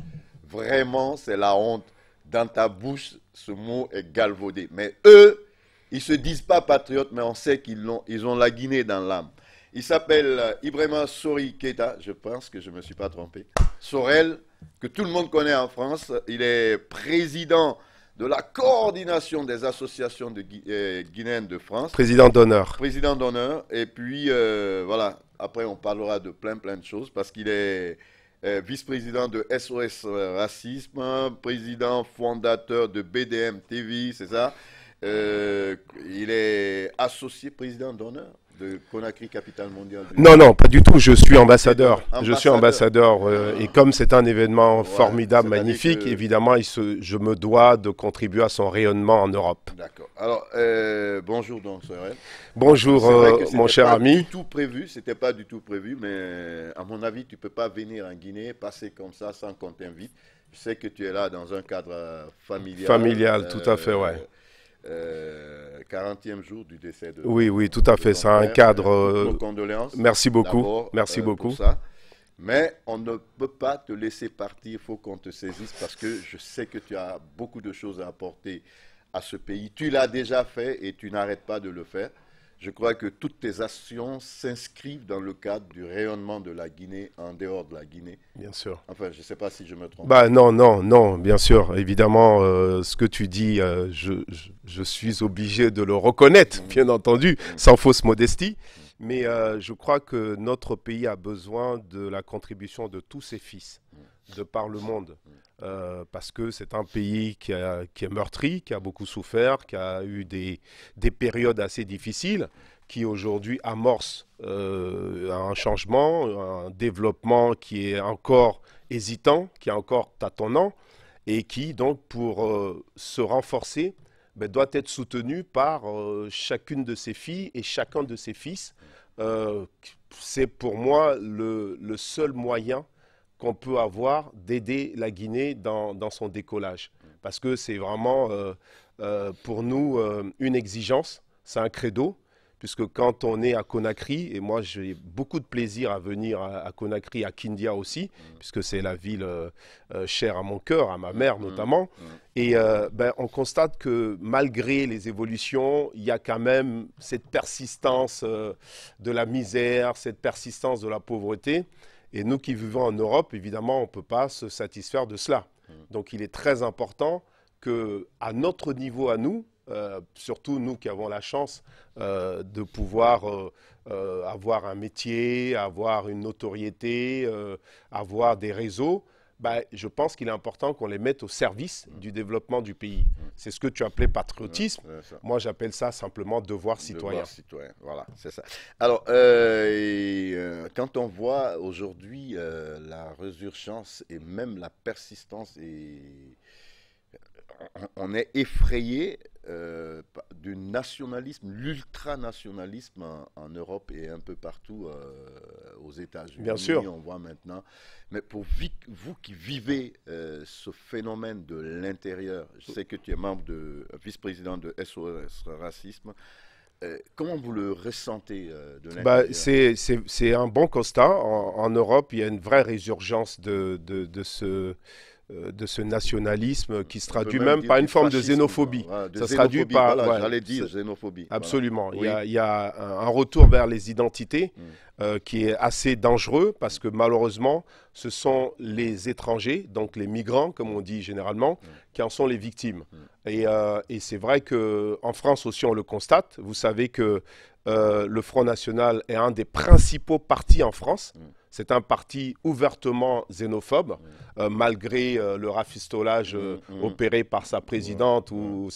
Vraiment, c'est la honte. Dans ta bouche, ce mot est galvaudé. Mais eux, ils ne se disent pas patriotes, mais on sait qu'ils ont la Guinée dans l'âme. Il s'appelle Ibrahima Sori Keita, je pense que je ne me suis pas trompé. Sorel, que tout le monde connaît en France. Il est président de la coordination des associations guinéennes de France. Président d'honneur. Président d'honneur. Et puis, voilà, après on parlera de plein de choses parce qu'il est… vice-président de SOS Racisme, président fondateur de BDM TV, c'est ça. Il est associé président d'honneur de Conakry, capitale mondiale. Non, non, pas du tout. Je suis ambassadeur. Je suis ambassadeur. Et comme c'est un événement formidable, magnifique, évidemment, je me dois de contribuer à son rayonnement en Europe. D'accord. Alors, bonjour donc, Sorel. Bonjour, mon cher ami. C'était pas du tout prévu, mais à mon avis, tu peux pas venir en Guinée, passer comme ça sans qu'on t'invite. Je sais que tu es là dans un cadre familial. Familial, tout à fait, ouais. 40e jour du décès de... Oui, oui, tout à fait. C'est un cadre... Nos condoléances. Merci beaucoup. Merci beaucoup. Mais on ne peut pas te laisser partir. Il faut qu'on te saisisse parce que je sais que tu as beaucoup de choses à apporter à ce pays. Tu l'as déjà fait et tu n'arrêtes pas de le faire. Je crois que toutes tes actions s'inscrivent dans le cadre du rayonnement de la Guinée en dehors de la Guinée. Bien sûr. Enfin, je ne sais pas si je me trompe. Bah non, non, non, bien sûr. Évidemment, ce que tu dis, je suis obligé de le reconnaître, bien entendu, sans fausse modestie. Mais je crois que notre pays a besoin de la contribution de tous ses fils, de par le monde. Parce que c'est un pays qui est meurtri, qui a beaucoup souffert, qui a eu des périodes assez difficiles, qui aujourd'hui amorce un changement, un développement qui est encore hésitant, qui est encore tâtonnant, et qui donc pour se renforcer doit être soutenu par chacune de ses filles et chacun de ses fils. C'est pour moi le seul moyen qu'on peut avoir d'aider la Guinée dans son décollage. Parce que c'est vraiment pour nous une exigence, c'est un credo, puisque quand on est à Conakry, et moi j'ai beaucoup de plaisir à venir à Conakry, à Kindia aussi, puisque c'est la ville chère à mon cœur, à ma mère notamment, et on constate que malgré les évolutions, il y a quand même cette persistance de la misère, cette persistance de la pauvreté. Et nous qui vivons en Europe, évidemment, on ne peut pas se satisfaire de cela. Donc il est très important qu'à notre niveau à nous, surtout nous qui avons la chance de pouvoir avoir un métier, avoir une notoriété, avoir des réseaux, je pense qu'il est important qu'on les mette au service du développement du pays. C'est ce que tu appelais patriotisme. Moi, j'appelle ça simplement devoir citoyen. Devoir citoyen, voilà, c'est ça. Alors, quand on voit aujourd'hui la résurgence et même la persistance, on est effrayé du nationalisme, l'ultranationalisme en Europe et un peu partout aux États-Unis. Bien sûr. On voit maintenant. Mais pour vous qui vivez ce phénomène de l'intérieur, je sais que tu es membre vice-président de SOS Racisme. Comment vous le ressentez de l'intérieur? C'est un bon constat. En Europe, il y a une vraie résurgence de ce nationalisme qui se traduit même par une forme de xénophobie. Ça se traduit par... Voilà, j'allais dire xénophobie. Absolument. Voilà. Il y a un retour vers les identités qui est assez dangereux parce que malheureusement, ce sont les étrangers, donc les migrants, comme on dit généralement, qui en sont les victimes. Et c'est vrai qu'en France aussi, on le constate. Vous savez que le Front National est un des principaux partis en France. C'est un parti ouvertement xénophobe, malgré le rafistolage opéré par sa présidente ou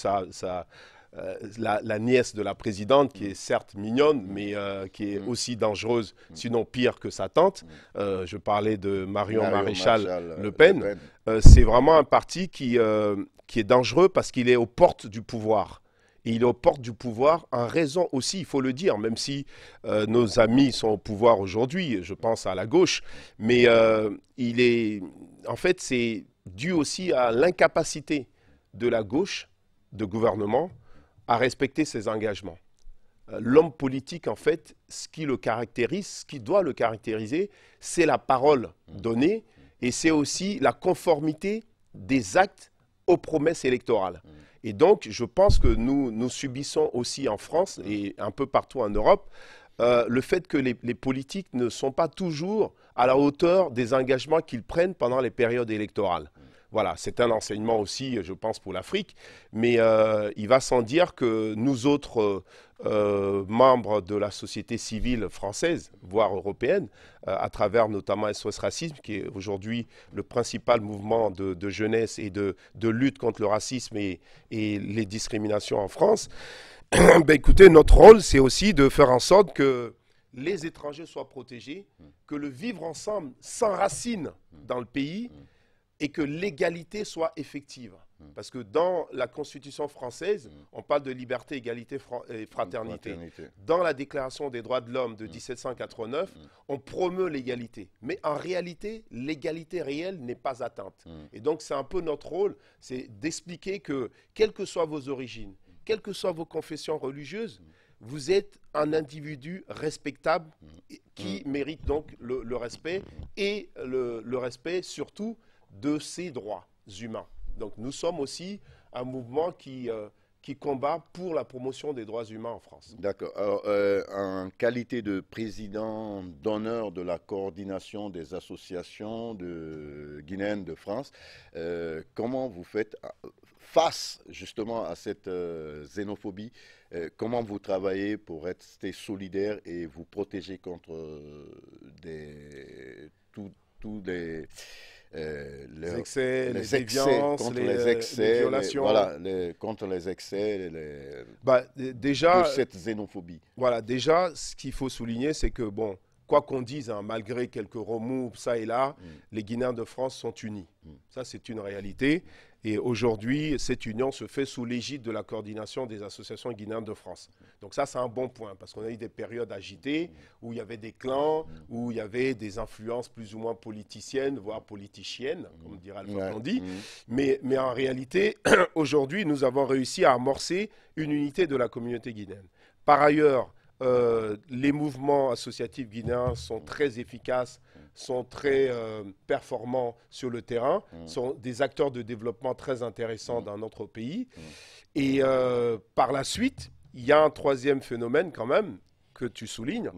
la nièce de la présidente, qui est certes mignonne, mais qui est aussi dangereuse, sinon pire que sa tante. Je parlais de Marion Maréchal Le Pen. C'est vraiment un parti qui est dangereux parce qu'il est aux portes du pouvoir. Et il est aux portes du pouvoir en raison aussi, il faut le dire, même si nos amis sont au pouvoir aujourd'hui, je pense à la gauche, mais en fait, c'est dû aussi à l'incapacité de la gauche, de gouvernement, à respecter ses engagements. L'homme politique, en fait, ce qui le caractérise, ce qui doit le caractériser, c'est la parole donnée et c'est aussi la conformité des actes aux promesses électorales. Et donc, je pense que nous subissons aussi en France et un peu partout en Europe le fait que les politiques ne sont pas toujours à la hauteur des engagements qu'ils prennent pendant les périodes électorales. Voilà, c'est un enseignement aussi, je pense, pour l'Afrique. Mais il va sans dire que nous autres membres de la société civile française, voire européenne, à travers notamment SOS Racisme, qui est aujourd'hui le principal mouvement de jeunesse et de lutte contre le racisme et les discriminations en France, Ben, écoutez, notre rôle, c'est aussi de faire en sorte que les étrangers soient protégés, que le vivre ensemble s'enracine dans le pays et que l'égalité soit effective. Parce que dans la Constitution française, on parle de liberté, égalité et fraternité. Dans la Déclaration des droits de l'homme de 1789, on promeut l'égalité. Mais en réalité, l'égalité réelle n'est pas atteinte. Et donc, c'est un peu notre rôle, c'est d'expliquer que, quelles que soient vos origines, quelles que soient vos confessions religieuses, vous êtes un individu respectable qui mérite donc le respect et le respect surtout de ses droits humains. Donc nous sommes aussi un mouvement qui combat pour la promotion des droits humains en France. D'accord. Alors, en qualité de président d'honneur de la coordination des associations guinéennes de France, comment vous faites face justement à cette xénophobie? Comment vous travaillez pour rester solidaire et vous protéger contre tous les excès, les excès, contre les excès, les violations. Contre les excès déjà, de cette xénophobie. Voilà, déjà, ce qu'il faut souligner, c'est que, bon, quoi qu'on dise, hein, malgré quelques remous, ça et là, les Guinéens de France sont unis. Ça, c'est une réalité. Et aujourd'hui, cette union se fait sous l'égide de la coordination des associations guinéennes de France. Donc ça, c'est un bon point, parce qu'on a eu des périodes agitées, où il y avait des clans, où il y avait des influences plus ou moins politiciennes, voire politiciennes, comme dirait Alpha Blondy. Mais en réalité, aujourd'hui, nous avons réussi à amorcer une unité de la communauté guinéenne. Par ailleurs, les mouvements associatifs guinéens sont très efficaces, sont très performants sur le terrain, sont des acteurs de développement très intéressants dans notre pays. Et par la suite, il y a un troisième phénomène quand même que tu soulignes,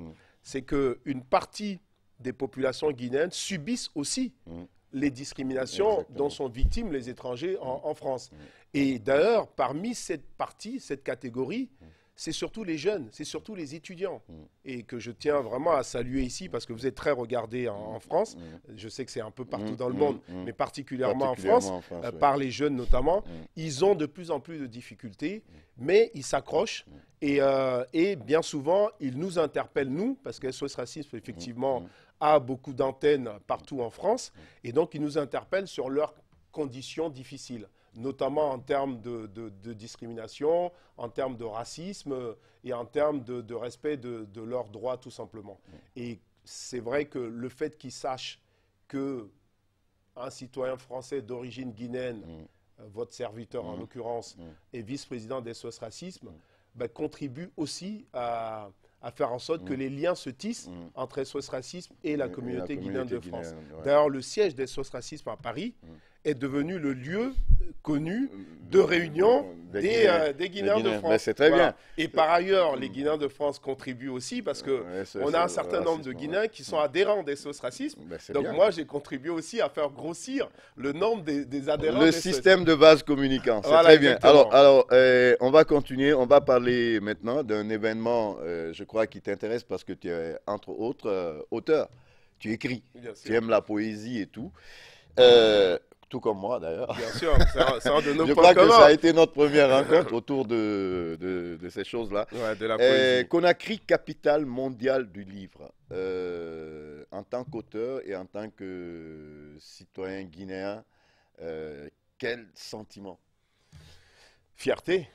c'est qu'une partie des populations guinéennes subissent aussi les discriminations dont sont victimes les étrangers en France. Et d'ailleurs, parmi cette partie, cette catégorie, c'est surtout les jeunes, c'est surtout les étudiants. Et que je tiens vraiment à saluer ici parce que vous êtes très regardés en France. Je sais que c'est un peu partout dans le monde, mais particulièrement en France, par les jeunes notamment. Ils ont de plus en plus de difficultés, mais ils s'accrochent. Et bien souvent, ils nous interpellent, nous, parce que SOS Racisme, effectivement, a beaucoup d'antennes partout en France. Et donc, ils nous interpellent sur leurs conditions difficiles, notamment en termes de discrimination, en termes de racisme et en termes de respect de leurs droits tout simplement. Et c'est vrai que le fait qu'ils sachent qu'un citoyen français d'origine guinéenne, votre serviteur en l'occurrence, est vice-président des SOS Racisme, contribue aussi à faire en sorte que les liens se tissent entre SOS Racisme et la communauté guinéenne de France. D'ailleurs, le siège des SOS Racisme à Paris est devenu le lieu connu de réunion des Guinéens de France. C'est très bien. Et par ailleurs, les Guinéens de France contribuent aussi parce qu'on a un certain nombre de Guinéens qui sont adhérents des SOS Racisme. Donc moi, j'ai contribué aussi à faire grossir le nombre des adhérents. Le système de vase communicant, c'est très bien. Alors on va continuer. On va parler maintenant d'un événement, je crois, qui t'intéresse parce que tu es, entre autres, auteur. Tu écris, tu aimes la poésie et tout. Tout comme moi d'ailleurs. Bien sûr, c'est un de nos points communs. Je crois que ça a été notre première rencontre autour de ces choses-là. Ouais, de la poésie. Conakry, capitale mondiale du livre. En tant qu'auteur et en tant que citoyen guinéen, quel sentiment? Fierté.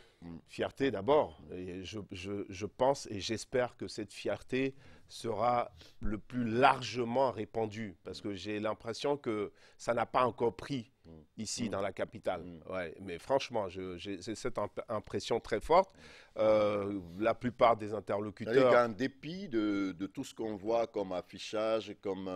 Fierté d'abord. Et je pense et j'espère que cette fierté sera le plus largement répandue parce que j'ai l'impression que ça n'a pas encore pris ici dans la capitale. Ouais, mais franchement, j'ai cette impression très forte. La plupart des interlocuteurs... En dépit de tout ce qu'on voit comme affichage, comme...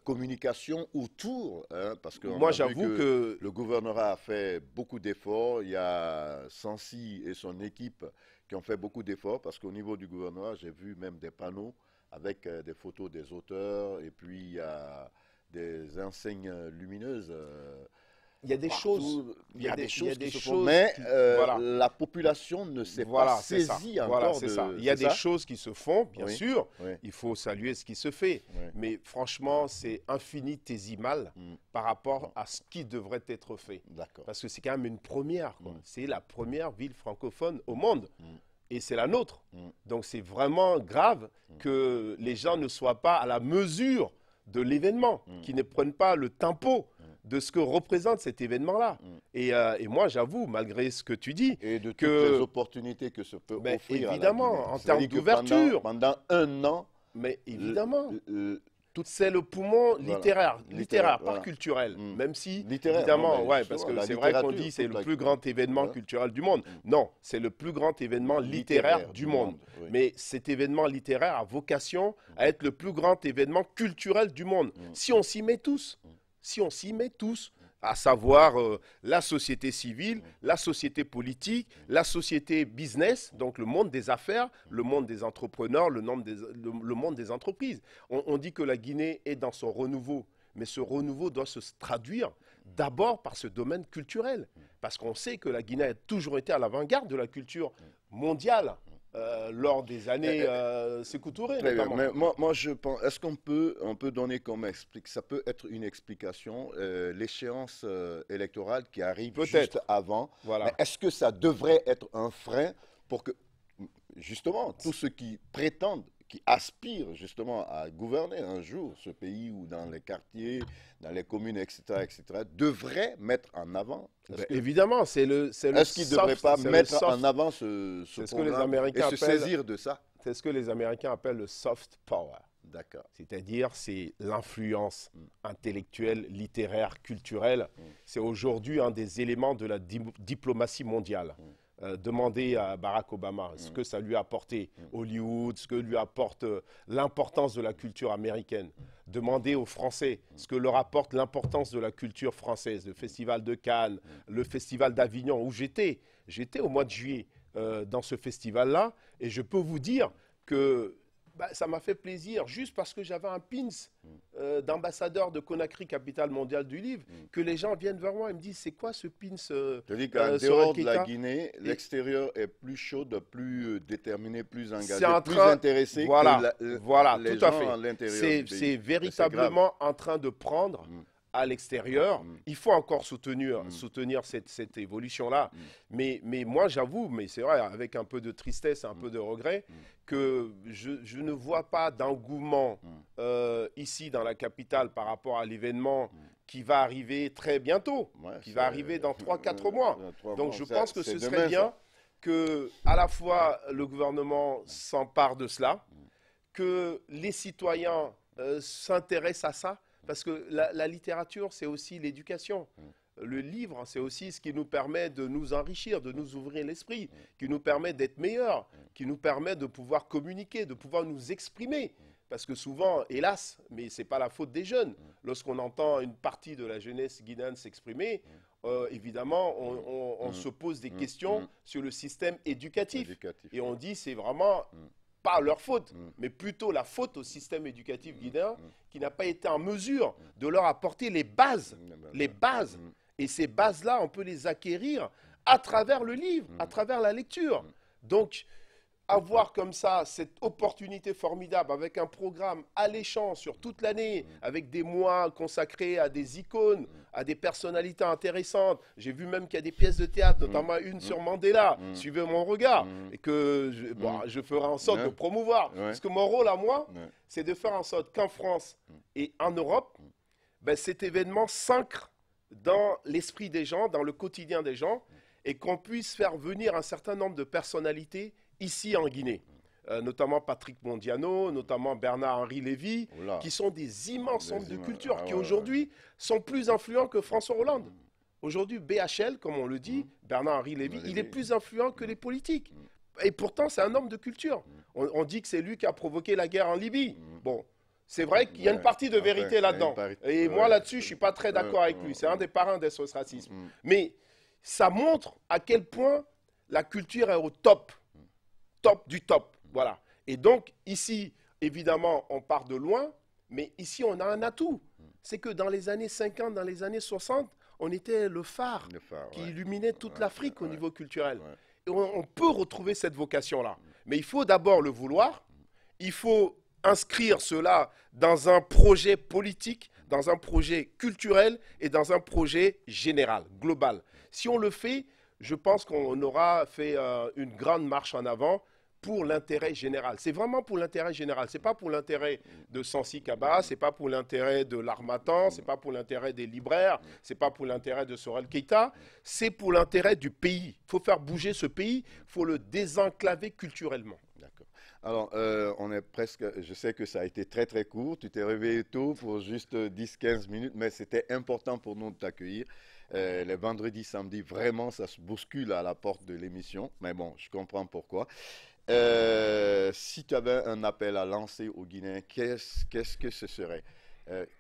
communication autour, hein, parce que moi j'avoue que le gouvernorat a fait beaucoup d'efforts. Il y a Sansi et son équipe qui ont fait beaucoup d'efforts parce qu'au niveau du gouvernorat, j'ai vu même des panneaux avec des photos des auteurs et puis il y a des enseignes lumineuses il y a des choses. Il y a des choses qui se font, choses mais voilà. la population ne s'est Voilà, pas saisie encore. Voilà, c'est ça. Il y a des choses qui se font, bien Oui. sûr. Oui. Il faut saluer ce qui se fait. Oui. Mais franchement, c'est infinitésimal par rapport à ce qui devrait être fait. Parce que c'est quand même une première. C'est la première ville francophone au monde. Et c'est la nôtre. Donc c'est vraiment grave que les gens ne soient pas à la mesure de l'événement, qu'ils ne prennent pas le tempo de ce que représente cet événement-là. Et moi, j'avoue, malgré ce que tu dis, et de que toutes les opportunités que ça peut offrir évidemment, à la Guinée. en termes d'ouverture. Pendant un an, mais évidemment, c'est le poumon littéraire, littéraire, pas voilà. culturel. Même si, Littéraire, évidemment, non, ouais, parce que c'est vrai qu'on dit c'est le plus grand événement culturel du monde. Non, c'est le plus grand événement littéraire du monde. Oui. Mais cet événement littéraire a vocation à être le plus grand événement culturel du monde. Si on s'y met tous, à savoir la société civile, la société politique, la société business, donc le monde des affaires, le monde des entrepreneurs, le monde des entreprises. On dit que la Guinée est dans son renouveau, mais ce renouveau doit se traduire d'abord par ce domaine culturel, parce qu'on sait que la Guinée a toujours été à l'avant-garde de la culture mondiale. Lors des années Sékou Touré, notamment. Mais moi, je pense, est-ce qu'on peut donner comme explication, ça peut être une explication, l'échéance électorale qui arrive juste avant. Voilà. Mais est-ce que ça devrait être un frein pour que, justement, tous ceux qui prétendent, qui aspirent justement à gouverner un jour ce pays ou dans les quartiers, dans les communes, etc., devraient mettre en avant. Évidemment, c'est le Est-ce qu'ils ne devraient pas mettre en avant ce programme et se saisir de ça? C'est ce que les Américains appellent le soft power. D'accord. C'est-à-dire, c'est l'influence intellectuelle, littéraire, culturelle. C'est aujourd'hui un des éléments de la diplomatie mondiale. Demandez à Barack Obama ce que ça lui a apporté, Hollywood, ce que lui apporte l'importance de la culture américaine. Demandez aux Français ce que leur apporte l'importance de la culture française, le Festival de Cannes, le Festival d'Avignon, où j'étais au mois de juillet dans ce festival-là, et je peux vous dire que ça m'a fait plaisir, juste parce que j'avais un pins d'ambassadeur de Conakry, capitale mondiale du livre, que les gens viennent vers moi et me disent, c'est quoi ce pins Je dis qu'en dehors de la Guinée, l'extérieur est plus chaud, plus déterminé, plus engagé, plus intéressé voilà, que voilà, les tout à gens fait. à l'intérieur. C'est véritablement en train de prendre à l'extérieur. Il faut encore soutenir cette évolution-là. Mais moi, j'avoue, mais c'est vrai, avec un peu de tristesse, un peu de regret, que je ne vois pas d'engouement ici dans la capitale par rapport à l'événement qui va arriver très bientôt, qui va arriver dans 3-4 mois. Donc je pense que ce serait bien que à la fois le gouvernement s'empare de cela, que les citoyens s'intéressent à ça, parce que la littérature, c'est aussi l'éducation. Le livre, c'est aussi ce qui nous permet de nous enrichir, de nous ouvrir l'esprit, qui nous permet d'être meilleurs, qui nous permet de pouvoir communiquer, de pouvoir nous exprimer. Parce que souvent, hélas, mais ce n'est pas la faute des jeunes, lorsqu'on entend une partie de la jeunesse guinéenne s'exprimer, évidemment, on se pose des questions sur le système éducatif. Et on dit c'est vraiment pas leur faute, mais plutôt la faute au système éducatif guinéen qui n'a pas été en mesure de leur apporter les bases. Les bases. Et ces bases-là, on peut les acquérir à travers le livre, à travers la lecture. Donc, avoir comme ça cette opportunité formidable avec un programme alléchant sur toute l'année, avec des mois consacrés à des icônes, à des personnalités intéressantes. J'ai vu même qu'il y a des pièces de théâtre, notamment une sur Mandela, Suivez mon regard, et que je ferai en sorte de promouvoir. Parce que mon rôle à moi, c'est de faire en sorte qu'en France et en Europe, cet événement s'ancre dans l'esprit des gens, dans le quotidien des gens, et qu'on puisse faire venir un certain nombre de personnalités ici en Guinée, notamment Patrick Mondiano, notamment Bernard-Henri Lévy, qui sont des immenses hommes de culture, qui aujourd'hui sont plus influents que François Hollande. Aujourd'hui, BHL, comme on le dit, Bernard-Henri Lévy, il est plus influent que les politiques. Et pourtant, c'est un homme de culture. On dit que c'est lui qui a provoqué la guerre en Libye. Bon, c'est vrai qu'il y a une partie de vérité là-dedans. Et moi, là-dessus, je ne suis pas très d'accord avec lui. C'est un des parrains des SOS Racisme. Mais ça montre à quel point la culture est au top. Top du top, voilà. Et donc, ici, évidemment, on part de loin, mais ici, on a un atout. C'est que dans les années 50, dans les années 60, on était le phare qui illuminait toute l'Afrique au niveau culturel. Et on peut retrouver cette vocation-là. Mais il faut d'abord le vouloir, il faut inscrire cela dans un projet politique, dans un projet culturel et dans un projet général, global. Si on le fait, je pense qu'on aura fait une grande marche en avant pour l'intérêt général. C'est vraiment pour l'intérêt général. Ce n'est pas pour l'intérêt de Sansi Kaba, ce n'est pas pour l'intérêt de l'Harmattan, ce n'est pas pour l'intérêt des libraires, ce n'est pas pour l'intérêt de Sorel Keita, c'est pour l'intérêt du pays. Il faut faire bouger ce pays, il faut le désenclaver culturellement. D'accord. Alors, on est presque, je sais que ça a été très très court, tu t'es réveillé tôt pour juste 10-15 minutes, mais c'était important pour nous de t'accueillir. Les vendredis, samedis, vraiment, ça se bouscule à la porte de l'émission, mais bon, je comprends pourquoi. Si tu avais un appel à lancer aux Guinéens, qu'est-ce que ce serait?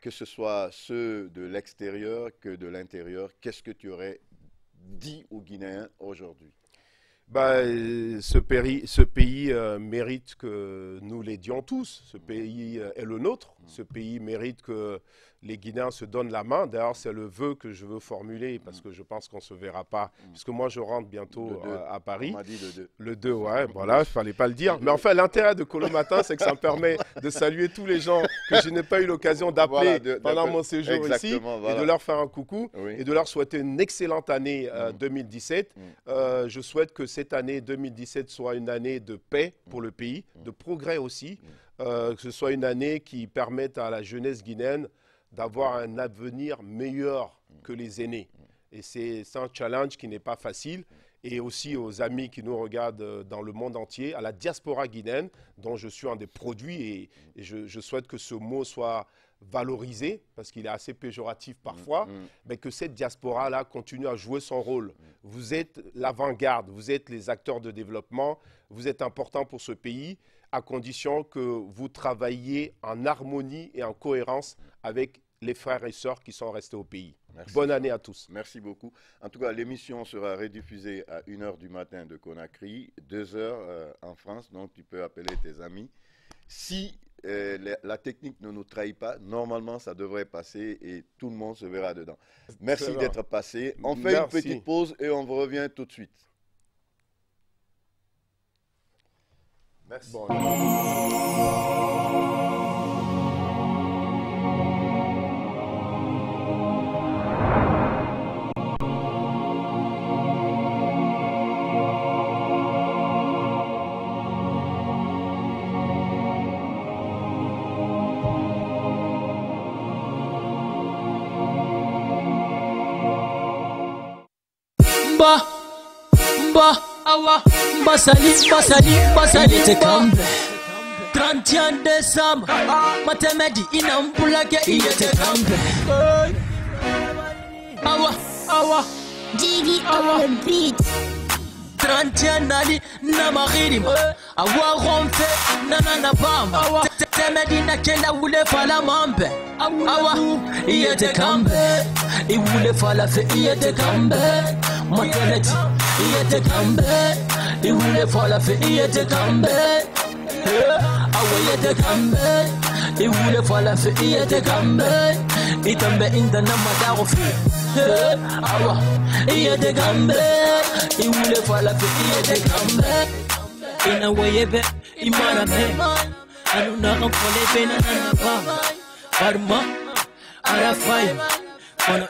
Que ce soit ceux de l'extérieur que de l'intérieur, qu'est-ce que tu aurais dit aux Guinéens aujourd'hui? Ce pays mérite que nous l'aidions tous. Ce pays est le nôtre. Ce pays mérite que les Guinéens se donnent la main. D'ailleurs, c'est le vœu que je veux formuler parce que je pense qu'on ne se verra pas. Puisque moi, je rentre bientôt à Paris. On m'a dit le 2. Le 2, ouais, voilà, il ne fallait pas le dire. Mais enfin, l'intérêt de Kolomatin, c'est que ça me permet de saluer tous les gens que je n'ai pas eu l'occasion d'appeler pendant mon séjour ici. Et de leur faire un coucou et de leur souhaiter une excellente année 2017. Je souhaite que cette année 2017 soit une année de paix pour le pays, de progrès aussi. Que ce soit une année qui permette à la jeunesse guinéenne d'avoir un avenir meilleur que les aînés. Et c'est un challenge qui n'est pas facile. Et aussi aux amis qui nous regardent dans le monde entier, à la diaspora guinéenne, dont je suis un des produits. Et je souhaite que ce mot soit valorisé, parce qu'il est assez péjoratif parfois, mais que cette diaspora-là continue à jouer son rôle. Vous êtes l'avant-garde, vous êtes les acteurs de développement, vous êtes importants pour ce pays, à condition que vous travailliez en harmonie et en cohérence avec les frères et sœurs qui sont restés au pays. Merci. Bonne année à tous. Merci beaucoup. En tout cas, l'émission sera rediffusée à 1h du matin de Conakry, 2h en France, donc tu peux appeler tes amis. Si la technique ne nous trahit pas, normalement ça devrait passer et tout le monde se verra dedans. Merci d'être passé. On fait une petite pause et on revient tout de suite. Merci. Bon. Basali te kambe 31 décembre Matemedi inampulake iye te kambe Awa Jiggy on the beat 31 nali na maghirima Awa romfe na bamba Temedi na kenda wule fala mambe Awa iye te kambe Iwule fala fe iye te kambe Matemedi iye te kambe Il voulait faire la fête, il était campé. Ah ouais, il était campé. Il voulait faire la fête, il était campé. Il tombait dans la madarofi. Ah ouais, il était campé. Il voulait faire la fête, il était campé. Il n'a voyé pas, il m'a ramé. Alors on a rencontré les peines à la femme. Parma, à la faille. On a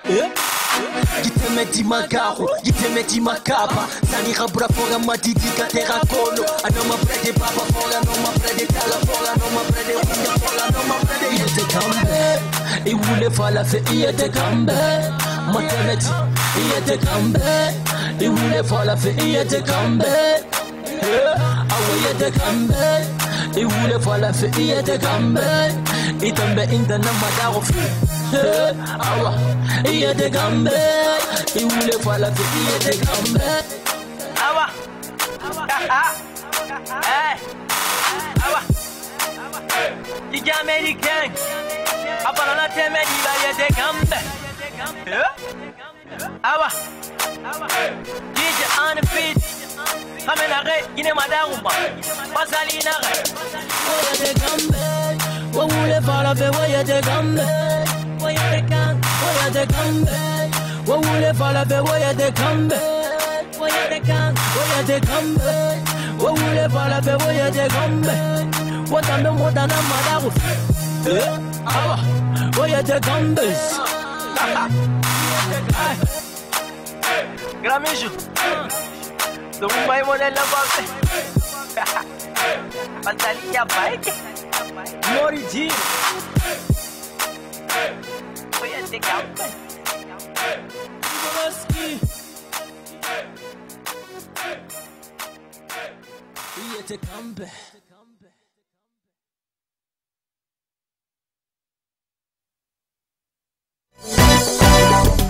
Jitemeti magaro, jitemeti makapa Sani rabra fora matiti katera kolo Anoma prede papa fora, anoma prede tala fora Anoma prede winda fora, anoma prede Yete kambe, iwule fala fe yete kambe Maternity, yete kambe Iwule fala fe yete kambe Awe yete kambe Iwule fala fe yete kambe Itambe inda na madarofi Awa, iye de gambe, il voulait voir la vie, iye de gambe. Awa, awa, il est américain. Après la tête, il a de gambe. Awa, DJ on the beat. Amenare, il est madame. Pasalinare. Iye de gambe, il voulait voir la vie, iye de gambe. Wawule fala be woya de kambe. Woya de kambe. Woya de kambe. Wawule fala be woya de kambe. Watambe modana madaru. Awa. Woya de kambe. Gramishu. Tumbai model la babe. Pantalia bike. Mori G. Voy a te campe. Boloski. Voy a te campe.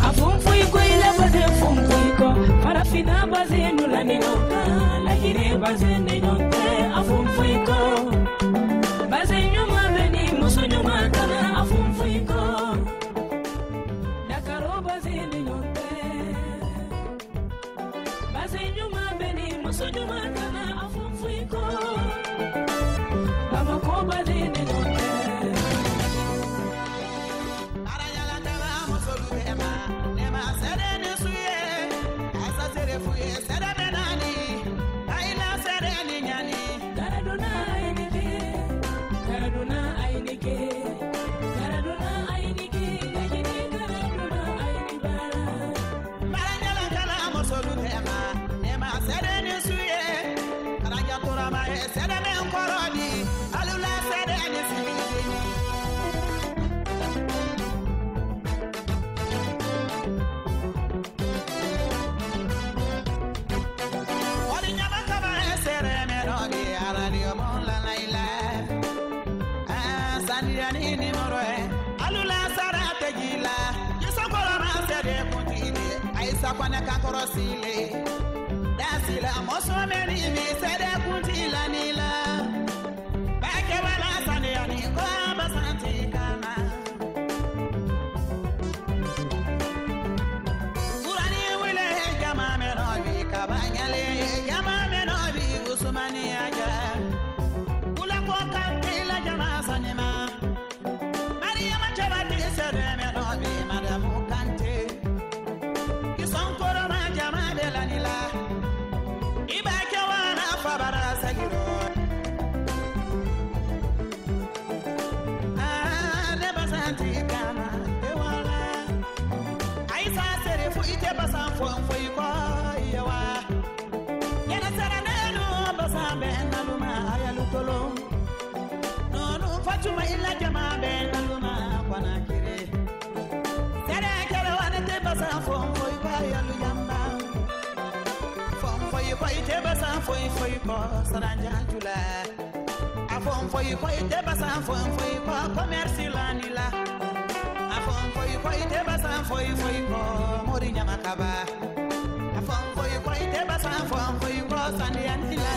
Afum fui ko ile baze fum fui ko. Para fina baze nula ni nota. La gire baze ni nota. Afum fui ko. Baze nyuma beni muso nyuma kana. Afum fui ko. Dakaro baze ni nota. Baze nyuma beni muso nyuma kana. Afum fui ko. Baba ko baze ni nota. Kwana kakorosile dasila moso meri mi sede kuntila nila bake wala sane ani ko basanti kana kurani wile jama menobi kabanyale jama menobi usmani aja kula ko kantila jama sanema maria machabati sede menobi madamu kante Fatuma illa jama ben aluma kwana kire sere kala wana te basa fo foi ba yalu yamba fo foi ko ite basa foi ko saranja tula afo foi ko ite basa foi ko commerce lanila afo foi ko ite basa foi ko mori nyama kaba afo foi ko ite basa foi ko sandi anila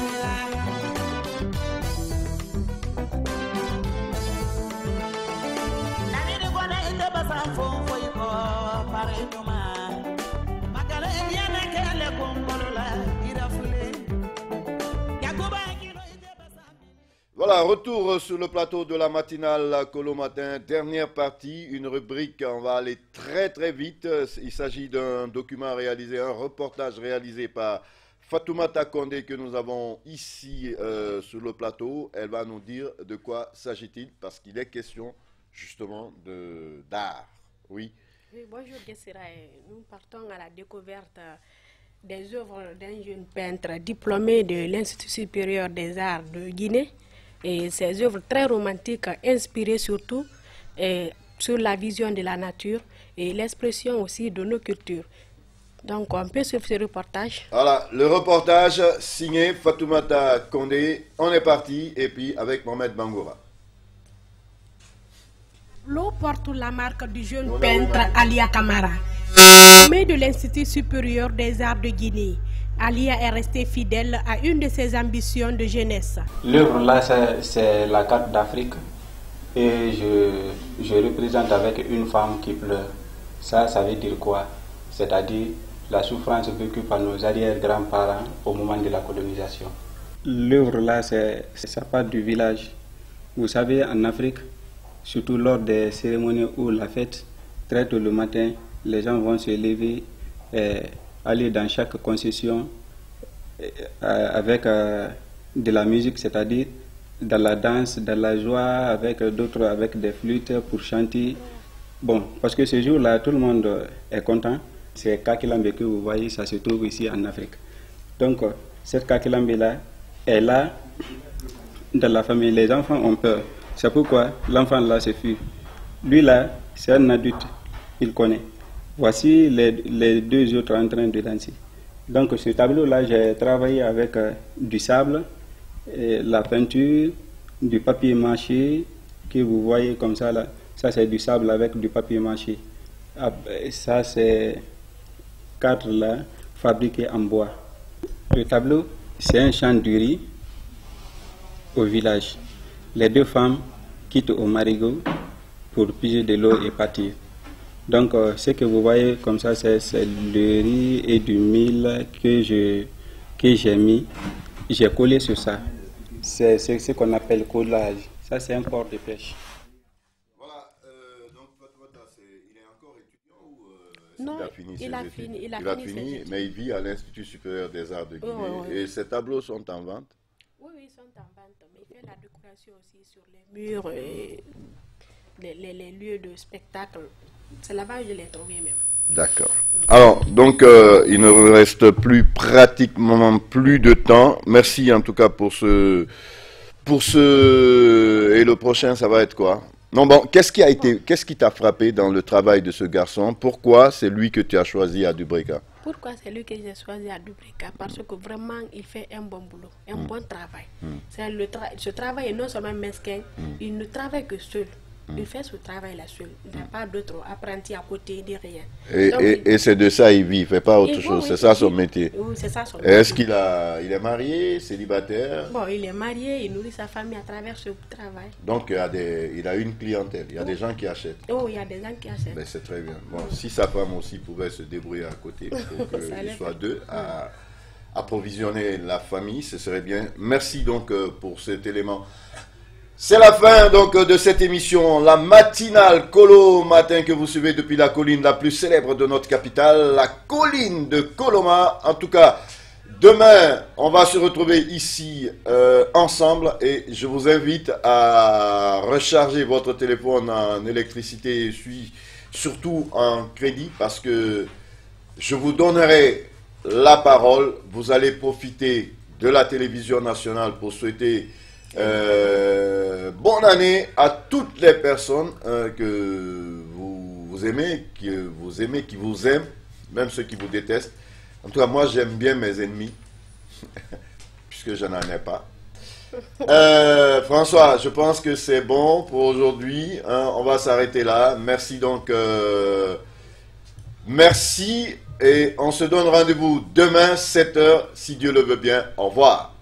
Voilà, retour sur le plateau de la matinale Colo Matin, dernière partie, une rubrique, on va aller très très vite. Il s'agit d'un document réalisé, un reportage réalisé par Fatoumata Condé que nous avons ici sur le plateau. Elle va nous dire de quoi s'agit-il, parce qu'il est question justement d'art. Oui. Oui, bonjour Gessira. Nous partons à la découverte des œuvres d'un jeune peintre diplômé de l'Institut supérieur des arts de Guinée. Et ces œuvres très romantiques, inspirées surtout sur la vision de la nature et l'expression aussi de nos cultures. Donc on peut suivre ce reportage. Voilà, le reportage signé Fatoumata Condé. On est parti, et puis avec Mohamed Bangoura. L'eau porte la marque du jeune peintre Alia Kamara, diplômé de l'Institut supérieur des arts de Guinée. Alia est resté fidèle à une de ses ambitions de jeunesse. L'œuvre là, c'est la carte d'Afrique et je représente avec une femme qui pleure. Ça veut dire quoi? C'est-à-dire la souffrance vécue par nos arrière-grands-parents au moment de la colonisation. L'œuvre là, ça part du village. Vous savez, en Afrique, surtout lors des cérémonies ou la fête, très tôt le matin, les gens vont se lever, aller dans chaque concession avec de la musique, c'est-à-dire dans la danse, dans la joie, avec d'autres avec des flûtes pour chanter. Bon, parce que ce jour-là, tout le monde est content. C'est Kakilambe que vous voyez, ça se trouve ici en Afrique. Donc, cette Kakilambe-là est là dans la famille. Les enfants ont peur. C'est pourquoi l'enfant là se fuit. Lui là, c'est un adulte, il connaît. Voici les deux autres en train de danser. Donc ce tableau-là, j'ai travaillé avec du sable, la peinture, du papier mâché que vous voyez comme ça là. Ça c'est du sable avec du papier mâché. Ça c'est cadre là fabriqué en bois. Le tableau, c'est un champ de riz au village. Les deux femmes quittent au marigot pour puiser de l'eau et partir. Donc, ce que vous voyez comme ça, c'est le riz et du mil que j'ai mis. J'ai collé sur ça. C'est ce qu'on appelle collage. Ça, c'est un port de pêche. Voilà, donc il est encore étudiant ou non, il a fini, mais il vit à l'Institut supérieur des arts de Guinée. Et ces tableaux sont en vente? Oui, ils sont en vente, mais il fait la décoration aussi sur les murs, les lieux de spectacle. C'est là-bas que je l'ai trouvé même. D'accord. Alors, donc, il ne reste plus pratiquement plus de temps. Merci en tout cas pour ce... Et le prochain, ça va être quoi? Non, bon, qu'est-ce qui t'a frappé dans le travail de ce garçon? Pourquoi c'est lui que tu as choisi à Dubreka? Pourquoi c'est lui que j'ai choisi à Dubreka? Parce que vraiment, il fait un bon boulot, un bon travail. Ce travail est non seulement mesquin, il ne travaille que seul. Il fait ce travail-là seul. Il n'a pas d'autres apprentis à côté, de rien. Et c'est de ça il vit, il ne fait pas autre chose. C'est ça son métier. Oui, c'est ça son métier. Est-ce qu'il est marié, célibataire? Bon, il est marié, il nourrit sa famille à travers ce travail. Donc il a une clientèle, il y a des gens qui achètent. Oh, il y a des gens qui achètent. Ben, c'est très bien. Bon, si sa femme aussi pouvait se débrouiller à côté, pour qu'il soit deux à approvisionner la famille, ce serait bien. Merci donc pour cet élément. C'est la fin donc de cette émission, la matinale Colo Matin que vous suivez depuis la colline la plus célèbre de notre capitale, la colline de Coloma. En tout cas, demain, on va se retrouver ici ensemble et je vous invite à recharger votre téléphone en électricité, surtout en crédit, parce que je vous donnerai la parole. Vous allez profiter de la télévision nationale pour souhaiter bonne année à toutes les personnes que vous aimez, qui vous aiment, même ceux qui vous détestent. En tout cas, moi, j'aime bien mes ennemis, puisque je n'en ai pas. François, je pense que c'est bon pour aujourd'hui. Hein, on va s'arrêter là. Merci donc. Merci et on se donne rendez-vous demain, 7h, si Dieu le veut bien. Au revoir.